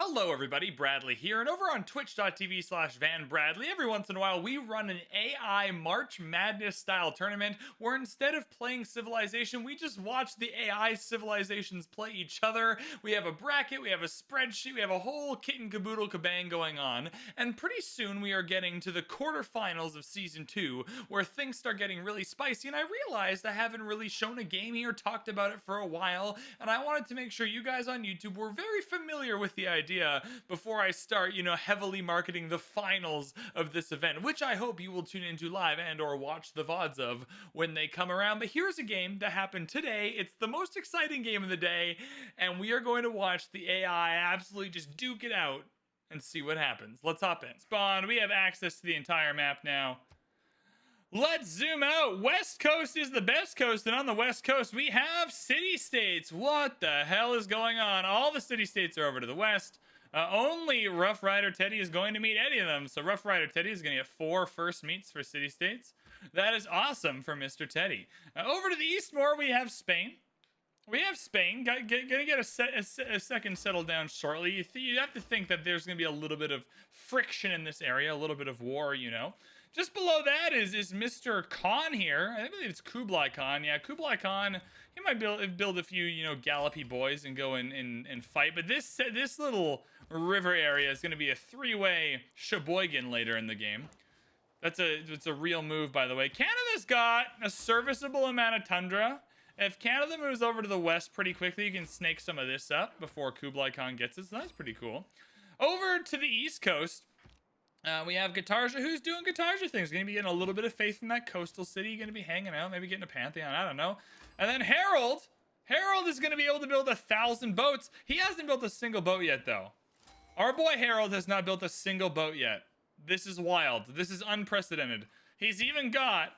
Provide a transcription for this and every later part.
Hello everybody, Bradley here, and over on twitch.tv/VanBradley, every once in a while we run an AI March Madness style tournament where instead of playing Civilization, we just watch the AI civilizations play each other. We have a bracket, we have a spreadsheet, we have a whole kit and caboodle kabang going on, and pretty soon we are getting to the quarterfinals of Season 2 where things start getting really spicy, and I realized I haven't really shown a game here, talked about it for a while, and I wanted to make sure you guys on YouTube were very familiar with the idea before I start, heavily marketing the finals of this event, which I hope you will tune into live and or watch the VODs of when they come around. But here's a game that happened today. It's the most exciting game of the day, and we are going to watch the AI absolutely just duke it out and see what happens. Let's hop in. Spawn, we have access to the entire map now. Let's zoom out. West Coast is the best coast, and on the West Coast, we have city-states. What the hell is going on? All the city-states are over to the west. Only Rough Rider Teddy is going to meet any of them, so Rough Rider Teddy is going to get 4 first meets for city-states. That is awesome for Mr. Teddy. Over to the east more, we have Spain. We have Spain. Gonna get a second settled down shortly. You have to think that there's going to be a little bit of friction in this area, a little bit of war, Just below that is Mr. Khan here. I believe it's Kublai Khan. Yeah, Kublai Khan. He might build a few, gallopy boys and go and fight. But this little river area is going to be a 3-way Sheboygan later in the game. It's a real move, by the way. Canada's got a serviceable amount of tundra. If Canada moves over to the west pretty quickly, you can snake some of this up before Kublai Khan gets it. So that's pretty cool. Over to the east coast. We have Gatarja, who's doing Gatarja things. Going to be getting a little bit of faith in that coastal city. Going to be hanging out, maybe getting a Pantheon. I don't know. And then Harold. Harold is going to be able to build 1,000 boats. He hasn't built a single boat yet, though. Our boy Harold has not built a single boat yet. This is wild. This is unprecedented. He has even got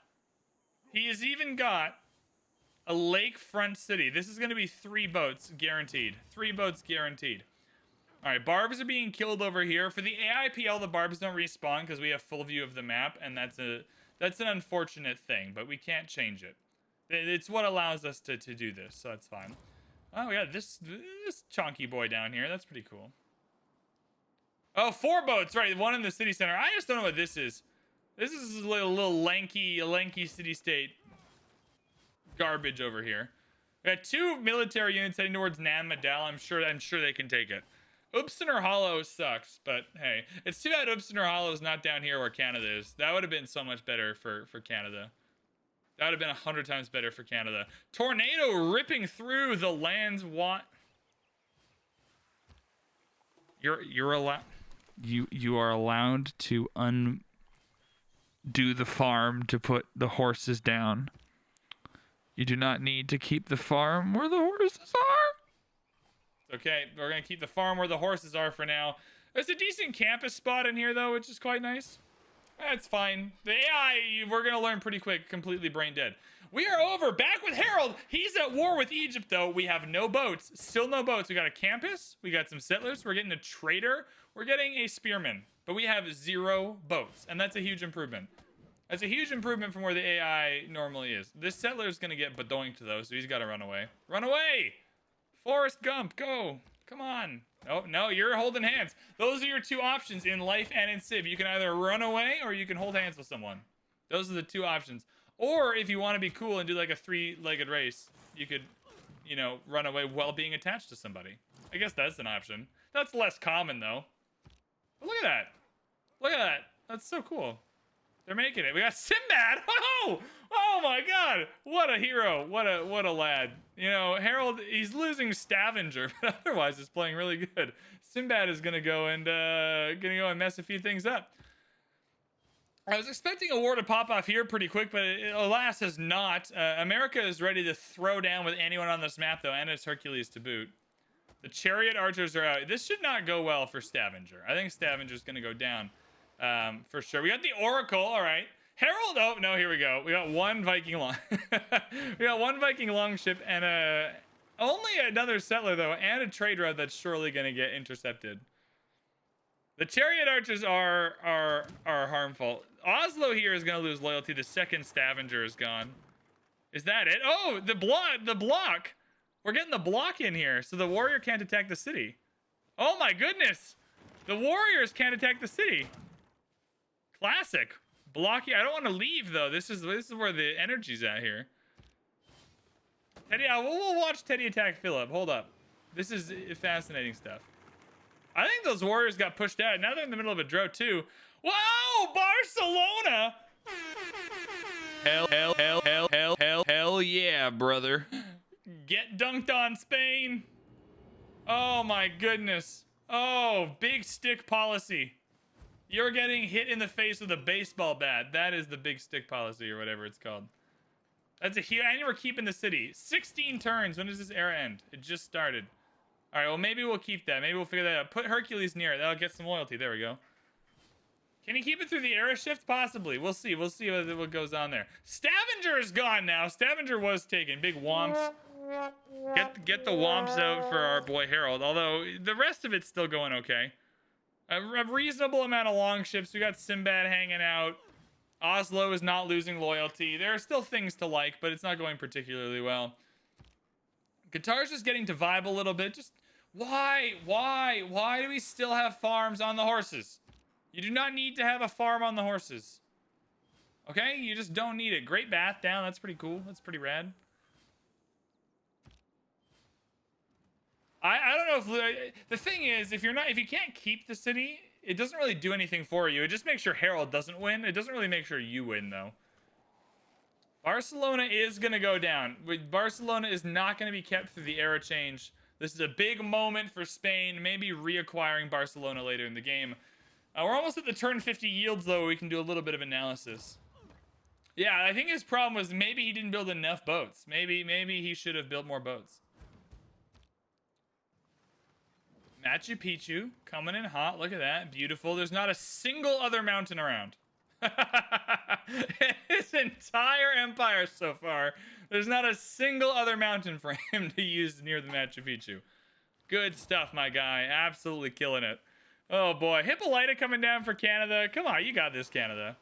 a lakefront city. This is going to be 3 boats guaranteed. 3 boats guaranteed. All right, barbs are being killed over here. For the AIPL, the barbs don't respawn because we have full view of the map, and that's an unfortunate thing, but we can't change it. It's what allows us to do this, so that's fine. Oh, we got this chonky boy down here. That's pretty cool. Oh, 4 boats, right? 1 in the city center. I just don't know what this is. This is a little lanky city-state garbage over here. We got 2 military units heading towards Matatall. I'm sure they can take it. Upstener Hollow sucks, but hey, it's too bad Upstener Hollow is not down here where Canada is. That would have been so much better for Canada. That would have been 100 times better for Canada. Tornado ripping through the lands. What? You're allowed. You are allowed to undo the farm to put the horses down. You do not need to keep the farm where the horses are. Okay, we're going to keep the farm where the horses are for now. There's a decent campus spot in here, though, which is quite nice. That's fine. The AI, we're going to learn pretty quick, completely brain dead. We are over. Back with Harold. He's at war with Egypt, though. We have no boats. Still no boats. We got a campus. We got some settlers. We're getting a trader. We're getting a spearman. But we have 0 boats, and that's a huge improvement. That's a huge improvement from where the AI normally is. This settler is going to get badoinked, though, so he's got to run away. Run away! Forrest Gump, go. Come on. Oh, no, you're holding hands. Those are your 2 options in life and in Civ. You can either run away or you can hold hands with someone. Those are the 2 options. Or if you want to be cool and do like a 3-legged race, you could, run away while being attached to somebody. I guess that's an option. That's less common, though. But look at that. Look at that. That's so cool. They're making it. We got Sinbad. Oh my God! What a hero! What a lad! Harold. He's losing Stavanger, but otherwise, he's playing really good. Sinbad is gonna go and mess a few things up. I was expecting a war to pop off here pretty quick, but it, alas, has not. America is ready to throw down with anyone on this map, though, and it's Hercules to boot. The chariot archers are out. This should not go well for Stavanger. I think Stavanger's gonna go down. For sure. We got the Oracle. All right. Harold. Oh no, here we go. We got 1 Viking long. We got 1 Viking longship and only another settler though, and a trade route that's surely gonna get intercepted. The chariot archers are harmful. Oslo here is gonna lose loyalty the second Stavanger is gone. Is that it? Oh, the block. We're getting the block in here, so the warrior can't attack the city. Oh my goodness! The warriors can't attack the city. Classic. Blocky. I don't want to leave though. This is where the energy's at here. Teddy, we'll watch Teddy attack Philip. Hold up. This is fascinating stuff. I think those warriors got pushed out. Now they're in the middle of a drought too. Wow, Barcelona! Hell yeah, brother. Get dunked on, Spain. Oh my goodness. Oh, big stick policy. You're getting hit in the face with a baseball bat. That is the big stick policy or whatever it's called. That's a huge, and we're keeping the city. 16 turns. When does this era end? It just started. All right, well, maybe we'll keep that. Maybe we'll figure that out. Put Hercules near it. That'll get some loyalty. There we go. Can he keep it through the era shift? Possibly. We'll see. We'll see what goes on there. Stavanger is gone now. Stavanger was taken. Big womps. Get the womps out for our boy Harold. Although the rest of it's still going okay. A reasonable amount of long ships. We got Sinbad hanging out. Oslo is not losing loyalty. There are still things to like, but it's not going particularly well. Qatar's just getting to vibe a little bit. Just why do we still have farms on the horses? You do not need to have a farm on the horses. Okay? You just don't need it. Great bath down. That's pretty cool. That's pretty rad. I don't know if the thing is, if you can't keep the city, it doesn't really do anything for you. It just makes sure Harold doesn't win. It doesn't really make sure you win though. Barcelona is gonna go down. Barcelona is not gonna be kept through the era change. This is a big moment for Spain, maybe reacquiring Barcelona later in the game. We're almost at the turn 50 yields though. We can do a little bit of analysis. Yeah, I think his problem was maybe he didn't build enough boats. Maybe he should have built more boats. Machu Picchu coming in hot. Look at that. Beautiful. There's not a single other mountain around. His entire empire so far. There's not a single other mountain for him to use near the Machu Picchu. Good stuff, my guy. Absolutely killing it. Oh, boy. Hippolyta coming down for Canada. Come on. You got this, Canada.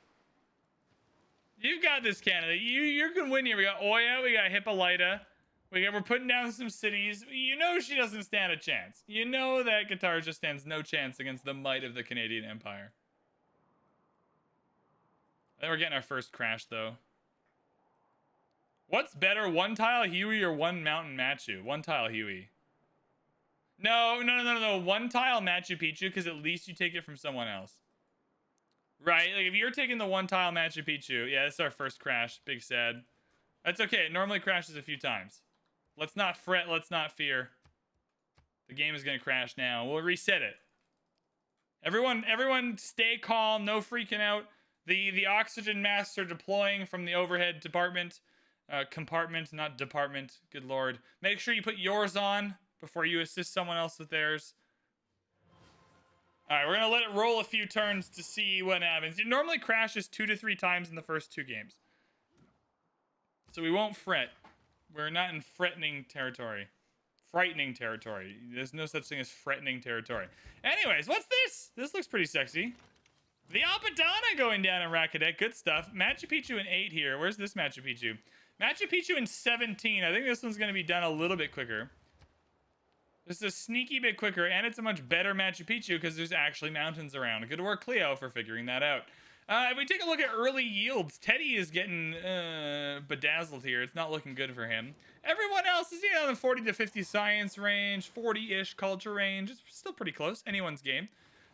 You got this, Canada. You're going to win here. We got Oya. We got Hippolyta. We're putting down some cities. You know she doesn't stand a chance. You know that Qatar just stands no chance against the might of the Canadian Empire. Then we're getting our first crash, though. What's better, one tile Huey or one mountain Machu? One tile Huey. No. One tile Machu Picchu, because at least you take it from someone else. Right? Like, if you're taking the one tile Machu Picchu, yeah, this is our first crash. Big sad. That's okay. It normally crashes a few times. Let's not fret. Let's not fear. The game is going to crash now. We'll reset it. Everyone stay calm. No freaking out. The oxygen masks are deploying from the overhead department. Compartment, not department. Good lord. Make sure you put yours on before you assist someone else with theirs. All right, we're going to let it roll a few turns to see what happens. It normally crashes 2 to 3 times in the first 2 games. So we won't fret. We're not in frightening territory. There's no such thing as threatening territory. Anyways, what's this? This looks pretty sexy. The Apadana going down in Rakadet. Good stuff. Machu Picchu in 8 here. Where's this Machu Picchu? Machu Picchu in 17. I think this one's going to be done a little bit quicker. This is a sneaky bit quicker, and it's a much better Machu Picchu because there's actually mountains around. Good work, Cleo, for figuring that out. If we take a look at early yields, Teddy is getting bedazzled here. It's not looking good for him. Everyone else is on the 40 to 50 science range, 40-ish culture range. It's still pretty close. Anyone's game.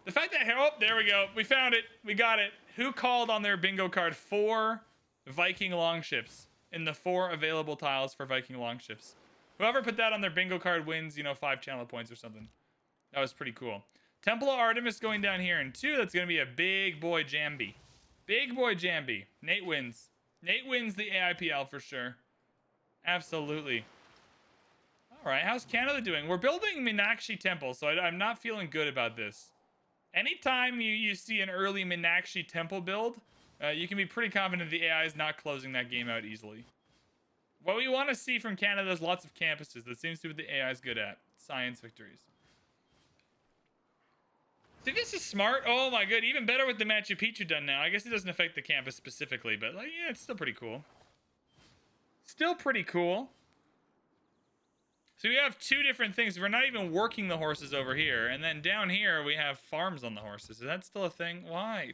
The fact that... Oh, there we go. We found it. We got it. Who called on their bingo card 4 Viking longships in the 4 available tiles for Viking longships? Whoever put that on their bingo card wins, 5 channel points or something. That was pretty cool. Temple of Artemis going down here in 2. That's going to be a big boy Jambi. Big boy Jambi. Nate wins. Nate wins the AIPL for sure. Absolutely. All right, how's Canada doing? We're building Meenakshi Temple, so I'm not feeling good about this. Anytime you see an early Meenakshi Temple build, you can be pretty confident the AI is not closing that game out easily. What we want to see from Canada is lots of campuses. That seems to be what the AI is good at. Science victories. See, this is smart. Oh my god, even better with the Machu Picchu done now. I guess it doesn't affect the campus specifically, but yeah, it's still pretty cool. Still pretty cool. So we have two different things. We're not even working the horses over here. And then down here, we have farms on the horses. Is that still a thing? Why?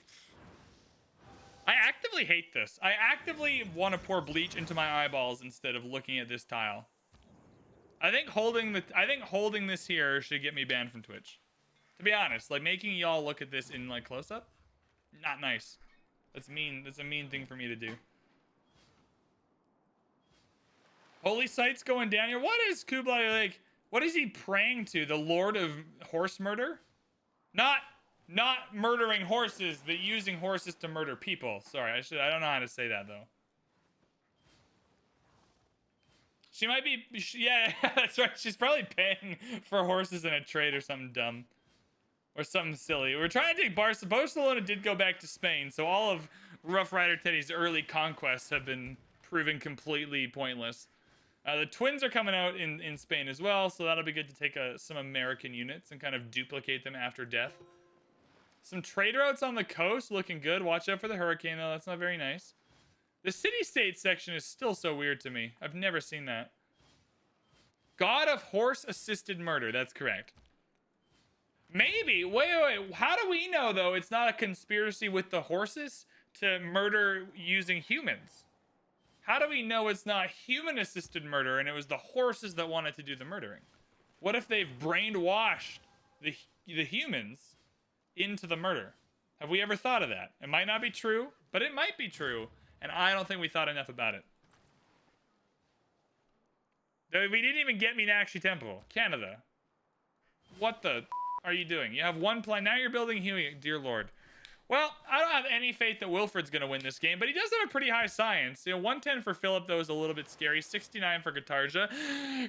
I actively hate this. I actively want to pour bleach into my eyeballs instead of looking at this tile. I think holding this here should get me banned from Twitch. To be honest, like making y'all look at this in like close up, not nice. That's mean. That's a mean thing for me to do. Holy sites going down here. What is Kublai like? What is he praying to? The Lord of Horse Murder? Not murdering horses, but using horses to murder people. Sorry, I don't know how to say that though. She might be, yeah, that's right. She's probably paying for horses in a trade or something dumb. Or something silly. We're trying to take Barcelona did go back to Spain, so all of Rough Rider Teddy's early conquests have been proven completely pointless. The twins are coming out in Spain as well, so that'll be good to take some American units and kind of duplicate them after death. Some trade routes on the coast looking good. Watch out for the hurricane, though. That's not very nice. The city-state section is still so weird to me. I've never seen that. God of horse-assisted murder. That's correct. Maybe. Wait. How do we know, though, it's not a conspiracy with the horses to murder using humans? How do we know it's not human-assisted murder and it was the horses that wanted to do the murdering? What if they've brainwashed the humans into the murder? Have we ever thought of that? It might not be true, but it might be true, and I don't think we thought enough about it. We didn't even get Meenakshi Temple. Canada. What the are you doing? You have one plan. Now you're building Huey. Dear Lord. Well, I don't have any faith that Wilfred's going to win this game, but he does have a pretty high science. You know, 110 for Philip, though, is a little bit scary. 69 for Guitarja.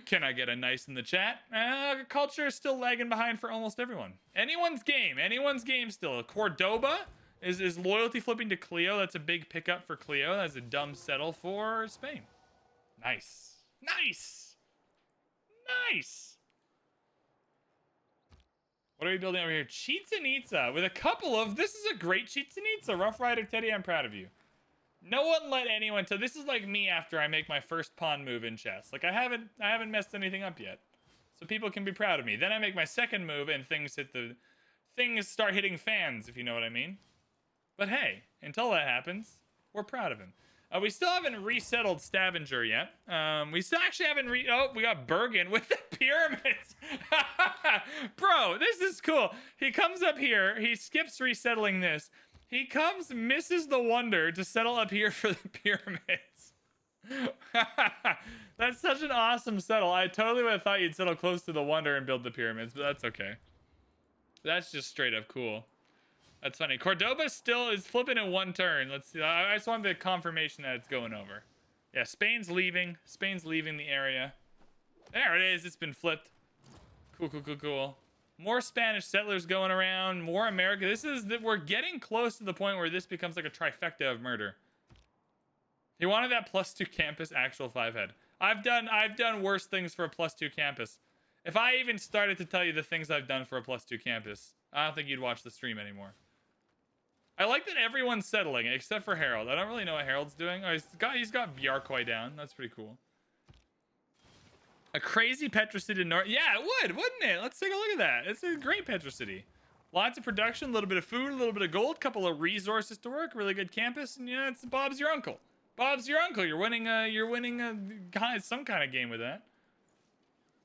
Can I get a nice in the chat? Culture is still lagging behind for almost everyone. Anyone's game still. Cordoba is loyalty flipping to Cleo. That's a big pickup for Cleo. That's a dumb settle for Spain. Nice. What are we building over here? Chichen Itza with a couple of... This is a great Chichen Itza. Rough Rider Teddy, I'm proud of you. No one let anyone... So this is like me after I make my first pawn move in chess. Like I haven't messed anything up yet. So people can be proud of me. Then I make my second move and things start hitting fans, if you know what I mean. But hey, until that happens, we're proud of him. We still haven't resettled Stavanger yet. We still actually haven't oh, we got Bergen with the pyramids. Bro, this is cool. He comes up here. He skips resettling this. He comes, misses the wonder to settle up here for the pyramids. That's such an awesome settle. I totally would have thought you'd settle close to the wonder and build the pyramids, but that's okay. That's just straight up cool. That's funny. Cordoba still is flipping in one turn. Let's see. I just want the confirmation that it's going over. Yeah, Spain's leaving. Spain's leaving the area. There it is. It's been flipped. Cool. More Spanish settlers going around. More America. We're getting close to the point where this becomes like a trifecta of murder. He wanted that +2 campus actual 5-head. I've done worse things for a +2 campus. If I even started to tell you the things I've done for a +2 campus, I don't think you'd watch the stream anymore. I like that everyone's settling, except for Harold. I don't really know what Harold's doing. Oh, he's got Bjarkøy down. That's pretty cool. A crazy Petrocity north. Yeah, it would, wouldn't it? Let's take a look at that. It's a great Petrocity. Lots of production, a little bit of food, a little bit of gold, couple of resources to work, really good campus, and yeah, it's Bob's your uncle. Bob's your uncle. You're winning some kind of game with that.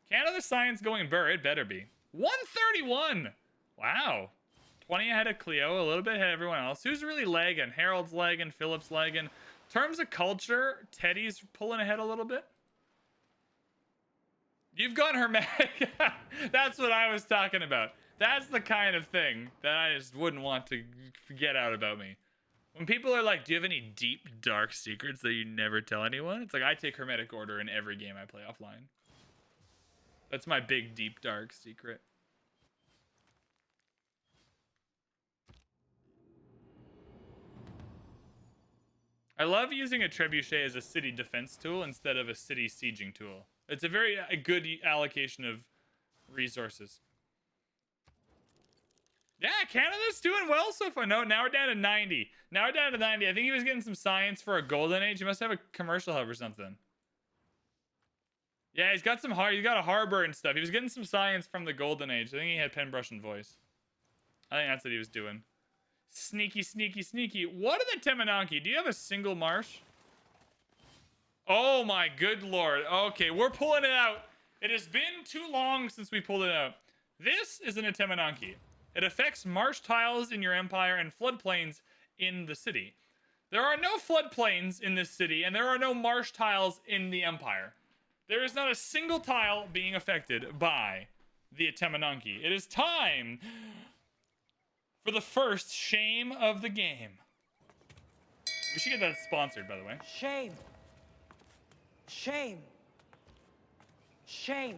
Canada science going Burr. It better be. 131. Wow. 20 ahead of Cleo, a little bit ahead of everyone else. Who's really lagging? Harold's lagging, Philip's lagging. In terms of culture, Teddy's pulling ahead a little bit. You've gone hermetic. That's what I was talking about. That's the kind of thing that I just wouldn't want to get out about me. When people are like, do you have any deep, dark secrets that you never tell anyone? It's like, I take hermetic order in every game I play offline. That's my big, deep, dark secret. I love using a trebuchet as a city defense tool instead of a city sieging tool. It's a very good allocation of resources. Yeah, Canada's doing well so far. No, now we're down to 90. Now we're down to 90. I think he was getting some science for a golden age. He must have a commercial hub or something. Yeah, he's got a harbor and stuff. He was getting some science from the Golden Age. I think he had pen, brush, and voice. I think that's what he was doing. Sneaky, sneaky, sneaky. What are the Temananki? Do you have a single marsh? Oh my good lord. Okay, we're pulling it out. It has been too long since we pulled it out. This is an Temananki. It affects marsh tiles in your empire and floodplains in the city. There are no floodplains in this city, and there are no marsh tiles in the empire. There is not a single tile being affected by the Temananki. It is time for the first shame of the game. We should get that sponsored, by the way. Shame. Shame. Shame.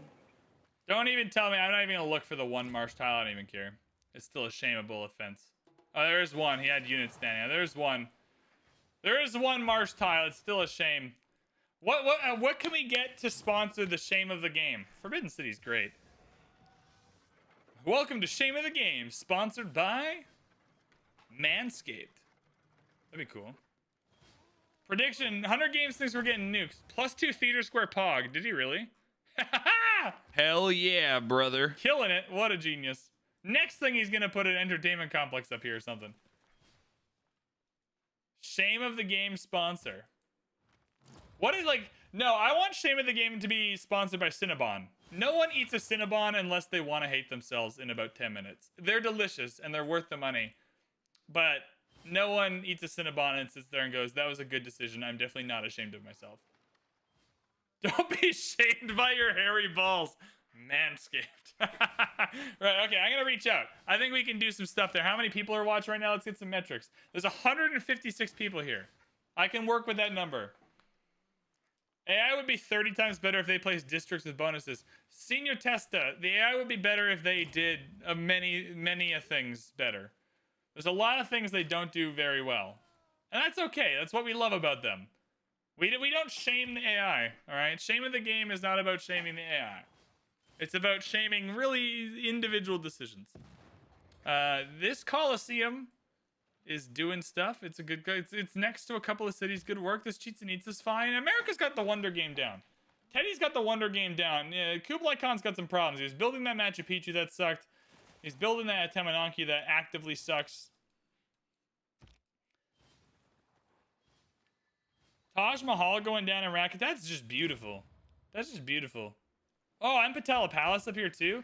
Don't even tell me. I'm not even gonna look for the one marsh tile. I don't even care. It's still a shameable offense. Oh, there is one. He had units standing out. There's one. There is one marsh tile. It's still a shame. What can we get to sponsor the shame of the game? Forbidden City's great. Welcome to Shame of the Game, sponsored by Manscaped. That'd be cool. Prediction: 100 games thinks we're getting nukes. +2 theater square pog. Did he really? Hell yeah, brother. Killing it. What a genius. Next thing he's gonna put an entertainment complex up here or something. Shame of the Game sponsor. What is like? No, I want Shame of the Game to be sponsored by Cinnabon. No one eats a Cinnabon unless they want to hate themselves in about 10 minutes. They're delicious and they're worth the money. But no one eats a Cinnabon and sits there and goes, that was a good decision. I'm definitely not ashamed of myself. Don't be shamed by your hairy balls. Manscaped. Right, okay, I'm going to reach out. I think we can do some stuff there. How many people are watching right now? Let's get some metrics. There's 156 people here. I can work with that number. AI would be 30 times better if they placed districts with bonuses. Senior Testa, the AI would be better if they did many things better. There's a lot of things they don't do very well. And that's okay. That's what we love about them. We don't shame the AI, all right? Shame of the Game is not about shaming the AI. It's about shaming really individual decisions. This Coliseum is doing stuff. It's a good. It's next to a couple of cities. Good work. This Cheats and Eats is fine. America's got the Wonder Game down. Teddy's got the Wonder Game down. Yeah, Kublai Khan's got some problems. He was building that Machu Picchu that sucked. He's building that Temananki that actively sucks. Taj Mahal going down in Racket. That's just beautiful. That's just beautiful. Oh, I'm Patel Palace up here too.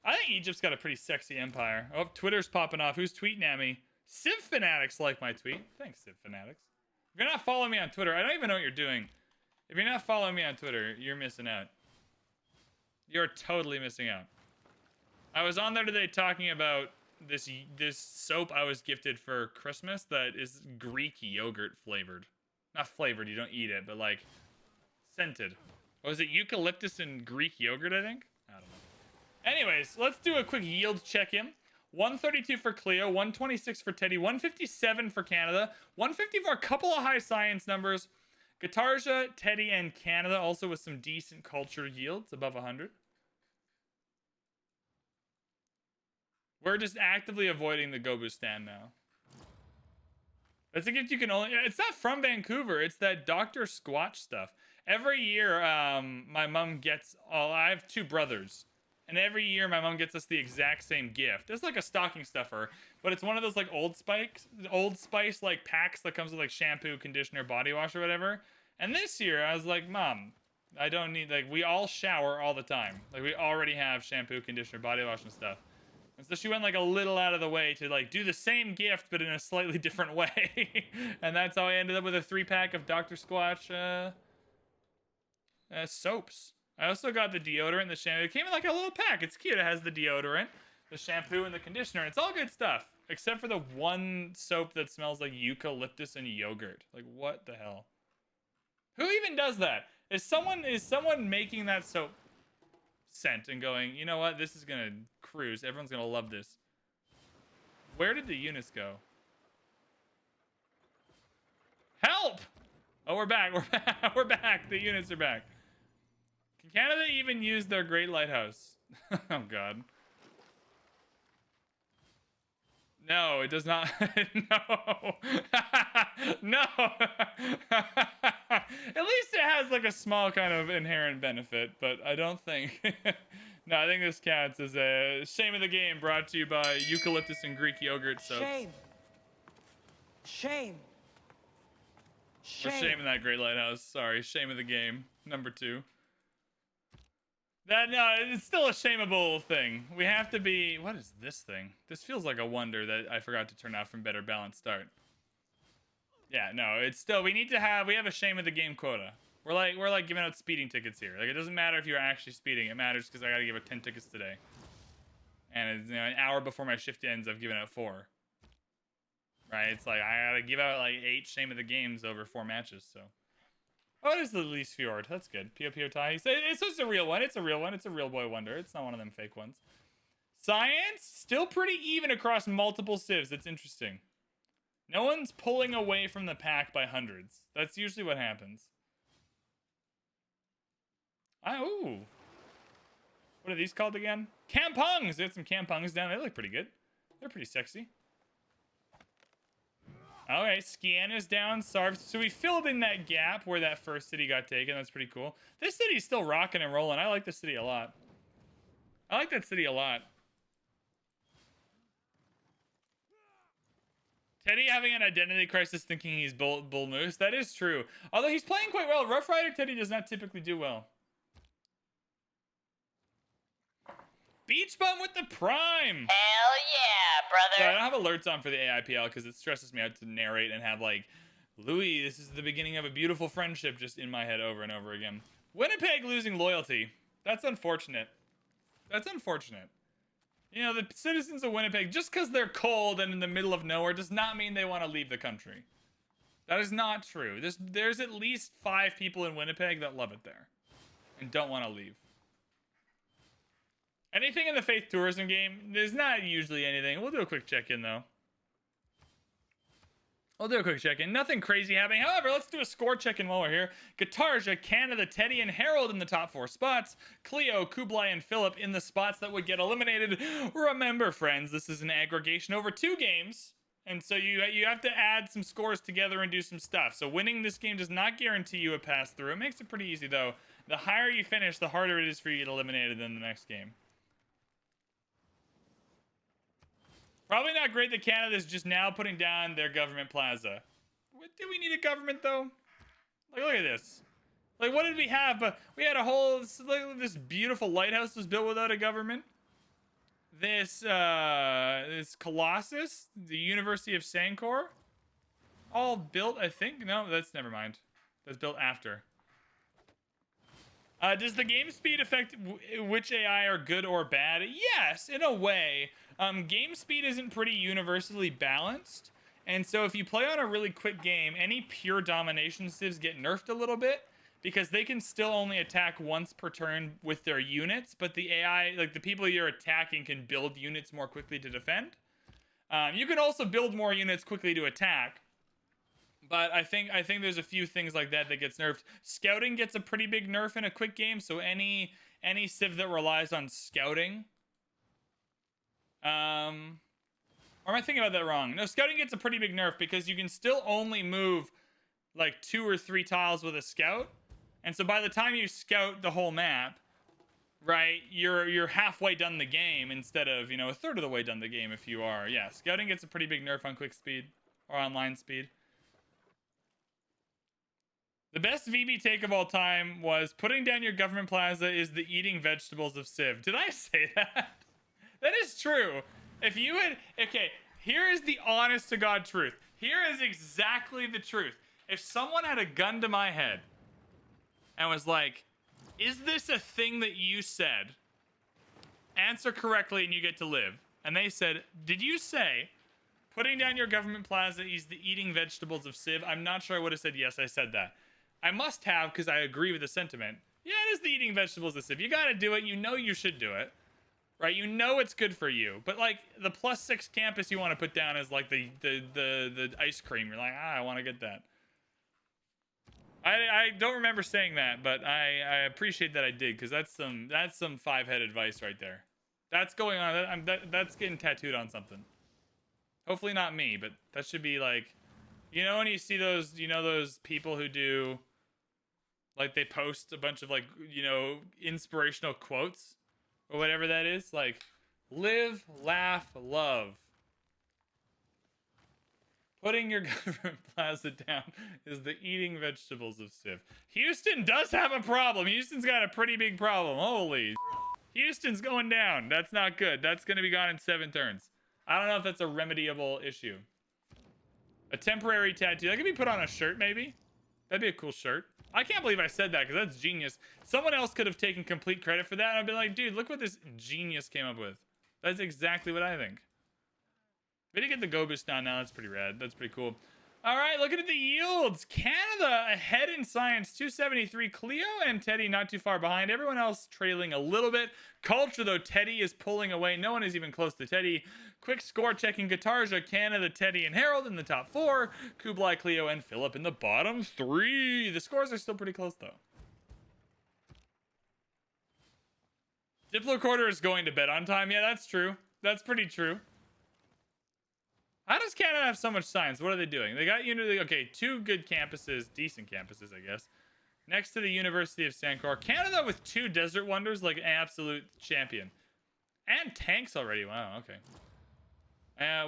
I think Egypt's got a pretty sexy empire. Oh, Twitter's popping off. Who's tweeting at me? Civ Fanatics like my tweet. Thanks, Civ Fanatics. If you're not following me on Twitter, I don't even know what you're doing. If you're not following me on Twitter, you're missing out. You're totally missing out. I was on there today talking about this soap I was gifted for Christmas that is Greek yogurt flavored. Not flavored, you don't eat it, but like scented. Was it eucalyptus and Greek yogurt, I think? I don't know. Anyways, let's do a quick yield check-in. 132 for Cleo, 126 for Teddy, 157 for Canada, 150 for a couple of high science numbers. Guitarja, Teddy, and Canada also with some decent culture yields above 100. We're just actively avoiding the Gobu stand now. That's a gift you can only... It's not from Vancouver. It's that Dr. Squatch stuff. Every year, my mom gets... I have two brothers. And every year, my mom gets us the exact same gift. It's like a stocking stuffer. But it's one of those like Old Spice like packs that comes with like shampoo, conditioner, body wash, or whatever. And this year, I was like, Mom, I don't need... Like, we all shower all the time. Like, we already have shampoo, conditioner, body wash, and stuff. And so she went like a little out of the way to like do the same gift, but in a slightly different way. And that's how I ended up with a 3-pack of Dr. Squatch soaps. I also got the deodorant, the shampoo. It came in like a little pack. It's cute. It has the deodorant, the shampoo, and the conditioner. It's all good stuff, except for the one soap that smells like eucalyptus and yogurt. Like, what the hell? Who even does that? Is someone making that soap scent and going, you know what? This is gonna cruise. Everyone's gonna love this. Where did the units go? Help! Oh, we're back. We're back. We're back. The units are back. Can Canada even use their Great Lighthouse? Oh, God. No, it does not. No. No. At least it has like a small kind of inherent benefit, but I don't think. No, I think this counts as a shame of the game brought to you by eucalyptus and Greek yogurt soaps. Shame. Shame. We're Shame. shaming that great lighthouse. Sorry, shame of the game. Number 2. No, it's still a shameable thing. We have to be. What is this thing? This feels like a wonder that I forgot to turn off from better balanced start. Yeah, no, it's still. We have a shame of the game quota. We're like giving out speeding tickets here. Like, it doesn't matter if you're actually speeding. It matters because I gotta give out 10 tickets today. And it's, an hour before my shift ends, I've given out 4. Right? It's like I gotta give out like 8 shame of the games over 4 matches. So. Oh, it is the Lease Fjord. That's good. P.O.P.O. tie. It's just a real one. It's a real one. It's a real boy wonder. It's not one of them fake ones. Science, still pretty even across multiple civs. That's interesting. No one's pulling away from the pack by hundreds. That's usually what happens. Ooh. What are these called again? Kampungs! They had some kampungs down. They look pretty good. They're pretty sexy. Okay, Skian is down. Sarv. So we filled in that gap where that first city got taken. That's pretty cool. This city's still rocking and rolling. I like this city a lot. I like that city a lot. Teddy having an identity crisis thinking he's Bull Moose. That is true. Although he's playing quite well. Rough Rider Teddy does not typically do well. Beach Bum with the Prime. Hell yeah, brother. So I don't have alerts on for the AIPL because it stresses me out to narrate and have like, Louis, this is the beginning of a beautiful friendship just in my head over and over again. Winnipeg losing loyalty. That's unfortunate. That's unfortunate. You know, the citizens of Winnipeg, just because they're cold and in the middle of nowhere does not mean they want to leave the country. That is not true. There's at least 5 people in Winnipeg that love it there and don't want to leave. Anything in the Faith Tourism game? There's not usually anything. We'll do a quick check-in, though. We'll do a quick check-in. Nothing crazy happening. However, let's do a score check-in while we're here. Guitarja, Canada, Teddy, and Harold in the top 4 spots. Cleo, Kublai, and Philip in the spots that would get eliminated. Remember, friends, this is an aggregation over 2 games. And so you have to add some scores together and do some stuff. So winning this game does not guarantee you a pass-through. It makes it pretty easy, though. The higher you finish, the harder it is for you to get eliminated in the next game. Probably not great that Canada's just now putting down their government plaza. Do we need a government, though? Like, look at this. Like, what did we have? But we had a whole... This beautiful lighthouse was built without a government. This Colossus, the University of Sancor. All built, I think. No, that's... Never mind. That's built after. Does the game speed affect which AI are good or bad? Yes, in a way. Game speed isn't pretty universally balanced. And so if you play on a really quick game, any pure domination civs get nerfed a little bit because they can still only attack once per turn with their units, but the AI, like the people you're attacking, can build units more quickly to defend. You can also build more units quickly to attack. But I think there's a few things like that gets nerfed. Scouting gets a pretty big nerf in a quick game, so any civ that relies on scouting. Or am I thinking about that wrong? No, scouting gets a pretty big nerf because you can still only move like 2 or 3 tiles with a scout. And so by the time you scout the whole map, right, you're halfway done the game instead of, a third of the way done the game if you are. Yeah, scouting gets a pretty big nerf on quick speed or online speed. The best VB take of all time was putting down your government plaza is the eating vegetables of Civ. Did I say that? That is true. If you had... Okay, here is the honest to God truth. Here is exactly the truth. If someone had a gun to my head and was like, is this a thing that you said? Answer correctly and you get to live. And they said, did you say putting down your government plaza is the eating vegetables of Civ? I'm not sure I would have said yes, I said that. I must have, because I agree with the sentiment. Yeah, it is the eating vegetables of Civ. You gotta do it. You know you should do it. Right? You know it's good for you. But, like, the +6 campus you want to put down is, like, the ice cream. You're like, I want to get that. I don't remember saying that, but I appreciate that I did, because that's some 5-head advice right there. That's going on. That's getting tattooed on something. Hopefully not me, but that should be like, you know, when you see those, you know, those people who do, like, they post a bunch of, like, you know, inspirational quotes or whatever that is. Like, live, laugh, love. Putting your government plaza down is the eating vegetables of Civ. Houston does have a problem. Houston's got a pretty big problem. Holy. Houston's going down. That's not good. That's going to be gone in 7 turns. I don't know if that's a remediable issue. A temporary tattoo. That could be put on a shirt, maybe. That'd be a cool shirt. I can't believe I said that, because that's genius. Someone else could have taken complete credit for that, and I'd be like, dude, look what this genius came up with. That's exactly what I think. We did get the Go boost down now. That's pretty rad. That's pretty cool. All right, looking at the yields. Canada ahead in science, 273. Cleo and Teddy not too far behind. Everyone else trailing a little bit. Culture, though, Teddy is pulling away. No one is even close to Teddy. Quick score checking. Guitarja, Canada, Teddy, and Harold in the top 4. Kublai, Cleo, and Philip in the bottom 3. The scores are still pretty close, though. Diplocorder is going to bed on time. Yeah, that's true. That's pretty true. How does Canada have so much science? What are they doing? They got okay, 2 good campuses, decent campuses, I guess. Next to the University of Sankor. Canada with 2 desert wonders, like an absolute champion. And tanks already. Wow, okay.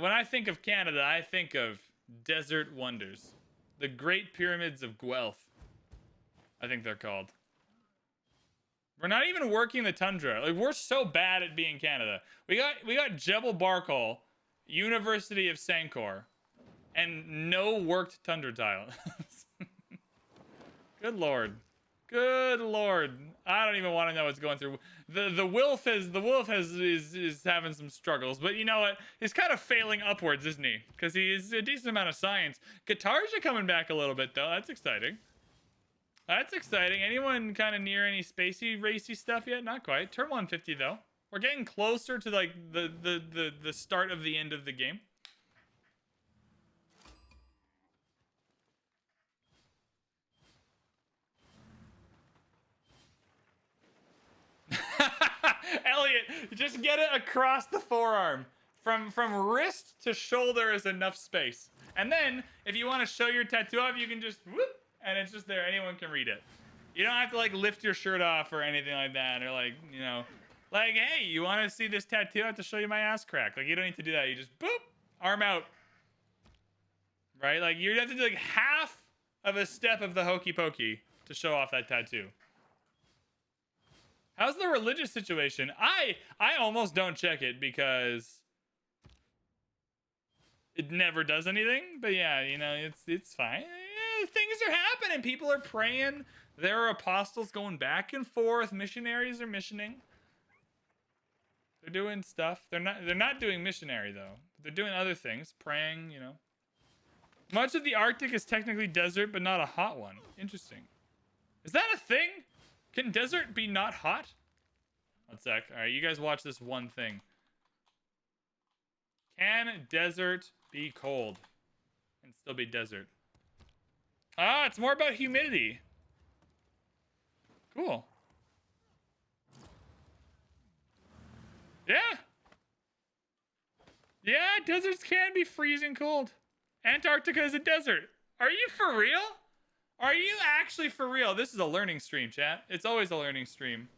When I think of Canada, I think of desert wonders. The Great Pyramids of Guelph, I think they're called. We're not even working the tundra. Like, we're so bad at being Canada. We got Jebel Barkal, University of Sankor, and no worked tundra tile. Good lord. Good lord. I don't even want to know what's going through. The Wolf is having some struggles, but you know what? He's kind of failing upwards, isn't he? Because he's a decent amount of science. Guitars are coming back a little bit though. That's exciting. That's exciting. Anyone kind of near any spacey racy stuff yet? Not quite. Turn 150 though. We're getting closer to like the start of the end of the game. Elliot, just get it across the forearm. From wrist to shoulder is enough space. And then, if you want to show your tattoo off, you can just whoop, and it's just there. Anyone can read it. You don't have to like lift your shirt off or anything like that, or like, you know, like, hey, you want to see this tattoo? I have to show you my ass crack. Like, you don't need to do that. You just boop, arm out. Right? Like, you have to do like half of a step of the hokey pokey to show off that tattoo. How's the religious situation? I almost don't check it because it never does anything. But yeah, you know, it's fine. Yeah, things are happening. People are praying. There are apostles going back and forth. Missionaries are missioning. They're doing stuff. They're not doing missionary though. They're doing other things, praying, you know. Much of the Arctic is technically desert, but not a hot one. Interesting. Is that a thing? Can desert be not hot? One sec. All right, you guys watch this one thing. Can desert be cold and still be desert? Ah, it's more about humidity. Cool. Yeah. Yeah, deserts can be freezing cold. Antarctica is a desert. Are you for real? Are you actually for real? This is a learning stream, chat. It's always a learning stream.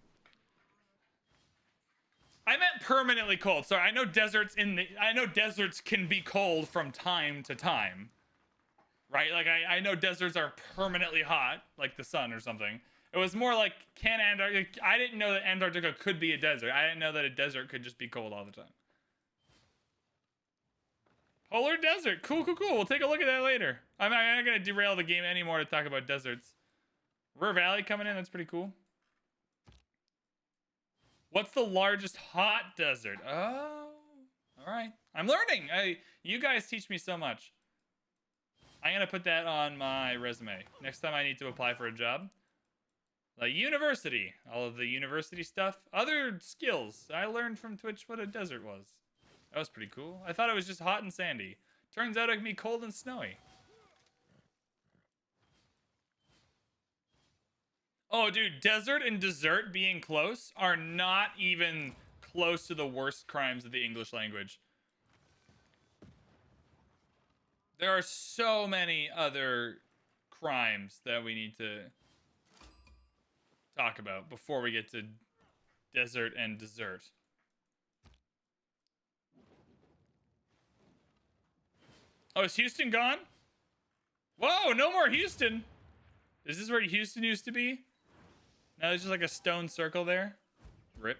I meant permanently cold. Sorry, I know deserts can be cold from time to time. Right? Like I know deserts are permanently hot, like the sun or something. It was more like, can Antarctica... I didn't know that Antarctica could be a desert. I didn't know that a desert could just be cold all the time. Polar desert. Cool. We'll take a look at that later. I'm not going to derail the game anymore to talk about deserts. Ruhr Valley coming in. That's pretty cool. What's the largest hot desert? Oh, all right. I'm learning. You guys teach me so much. I'm going to put that on my resume. Next time I need to apply for a job. Like university. All of the university stuff. Other skills. I learned from Twitch what a desert was. That was pretty cool. I thought it was just hot and sandy. Turns out it can be cold and snowy. Oh, dude, desert and dessert being close are not even close to the worst crimes of the English language. There are so many other crimes that we need to talk about before we get to desert and dessert. Oh, is Houston gone? Whoa, no more Houston. Is this where Houston used to be? Now there's just like a stone circle there. Rip.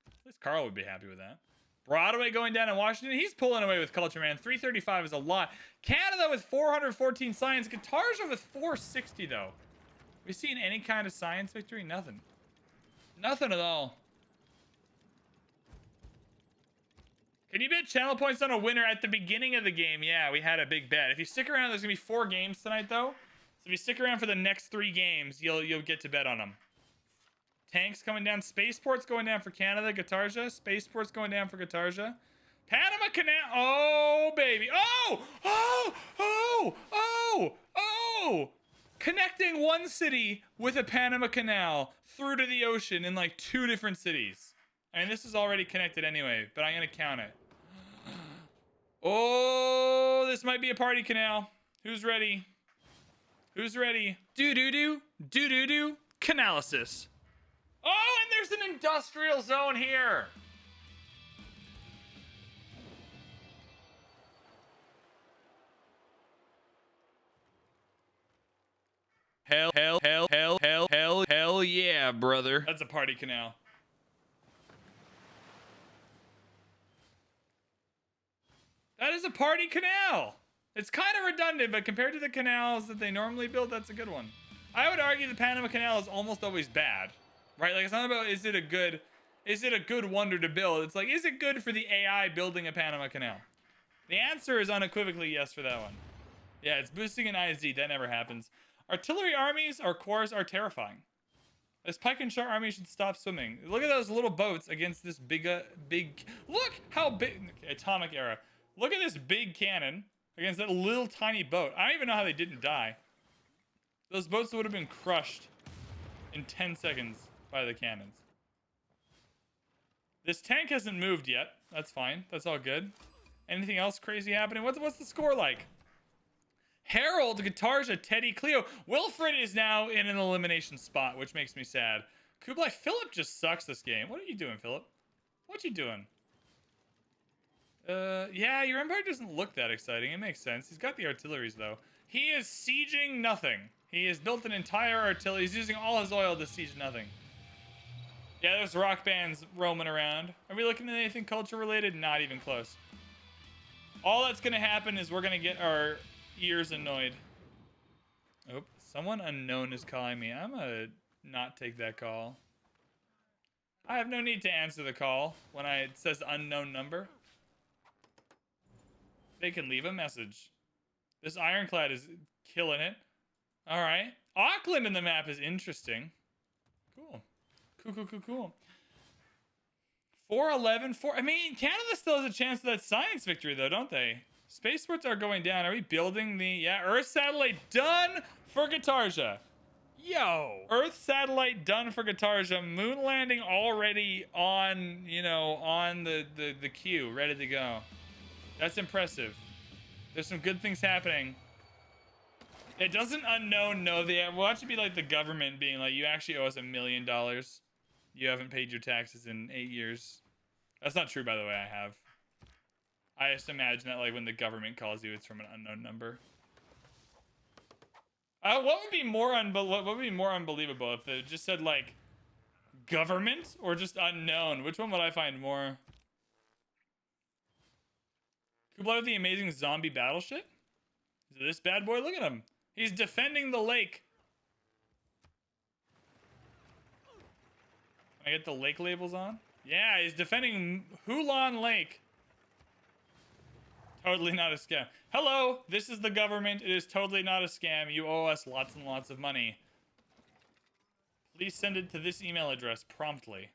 At least Carl would be happy with that. Broadway going down in Washington. He's pulling away with culture, man. 335 is a lot. Canada with 414 science. Guitarja with 460, though. We seen any kind of science victory? Nothing. Nothing at all. Can you bet channel points on a winner at the beginning of the game? Yeah, we had a big bet. If you stick around, there's gonna be 4 games tonight, though. So if you stick around for the next 3 games, you'll get to bet on them. Tanks coming down. Spaceport's going down for Canada. Guitarja. Spaceport's going down for Guitarja. Panama Canal. Oh, baby. Oh! Oh! Oh! Oh! Oh! Connecting one city with a Panama Canal through to the ocean in like 2 different cities. I mean, this is already connected anyway, but I'm going to count it. Oh, this might be a party canal. Who's ready? Who's ready? Do-do-do. Do-do-do. Canalysis. Oh, and there's an industrial zone here. Hell yeah, brother. That's a party canal. That is a party canal. It's kind of redundant, but compared to the canals that they normally build, that's a good one. I would argue the Panama Canal is almost always bad, right? Like, it's not about is it a good wonder to build. It's like, is it good for the AI building a Panama Canal? The answer is unequivocally yes for that one. Yeah, it's boosting an ISD. That never happens. Artillery armies or corps are terrifying. This pike and shot army should stop swimming. Look at those little boats against this big. Look how big. Okay, atomic era. Look at this big cannon against that little tiny boat. I don't even know how they didn't die. Those boats would have been crushed in 10 seconds by the cannons. This tank hasn't moved yet. That's fine. That's all good. Anything else crazy happening? What's the score like? Harold, Guitarja, Teddy, Cleo. Wilfred is now in an elimination spot, which makes me sad. Kublai, Philip just sucks this game. What are you doing, Philip? What you doing? Yeah, your empire doesn't look that exciting. It makes sense. He's got the artilleries, though. He is sieging nothing. He has built an entire artillery. He's using all his oil to siege nothing. Yeah, there's rock bands roaming around. Are we looking at anything culture-related? Not even close. All that's going to happen is we're going to get our ears annoyed. Oh, someone unknown is calling me. I'm going to not take that call. I have no need to answer the call when it says unknown number. They can leave a message. This ironclad is killing it. All right. Auckland in the map is interesting. Cool. Cool. 411. I mean, Canada still has a chance of that science victory, though, don't they? Spaceports are going down. Are we building the... Yeah, Earth satellite done for Guitarja. Yo! Earth satellite done for Guitarja. Moon landing already on, on the queue. Ready to go. That's impressive. There's some good things happening. It doesn't unknown know the... Well, that should be like the government being like, you actually owe us $1 million. You haven't paid your taxes in 8 years. That's not true, by the way. I have. I just imagine that, like, when the government calls you, it's from an unknown number. What would be more unbelievable if it just said, like, government or just unknown? Which one would I find more? Kublai with the amazing zombie battleship? Is it this bad boy? Look at him. He's defending the lake. Can I get the lake labels on? Yeah, he's defending Hulan Lake. Totally not a scam. Hello, this is the government. It is totally not a scam. You owe us lots and lots of money. Please send it to this email address promptly.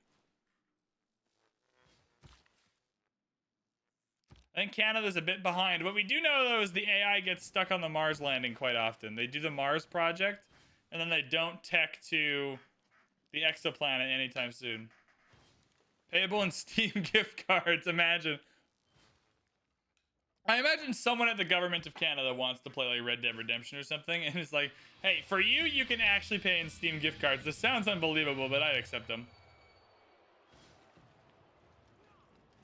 I think Canada's a bit behind. What we do know, though, is the AI gets stuck on the Mars landing quite often. They do the Mars project, and then they don't tech to the exoplanet anytime soon. Payable in Steam gift cards, imagine. I imagine someone at the government of Canada wants to play like Red Dead Redemption or something, and it's like, hey, for you, you can actually pay in Steam gift cards. This sounds unbelievable, but I'd accept them.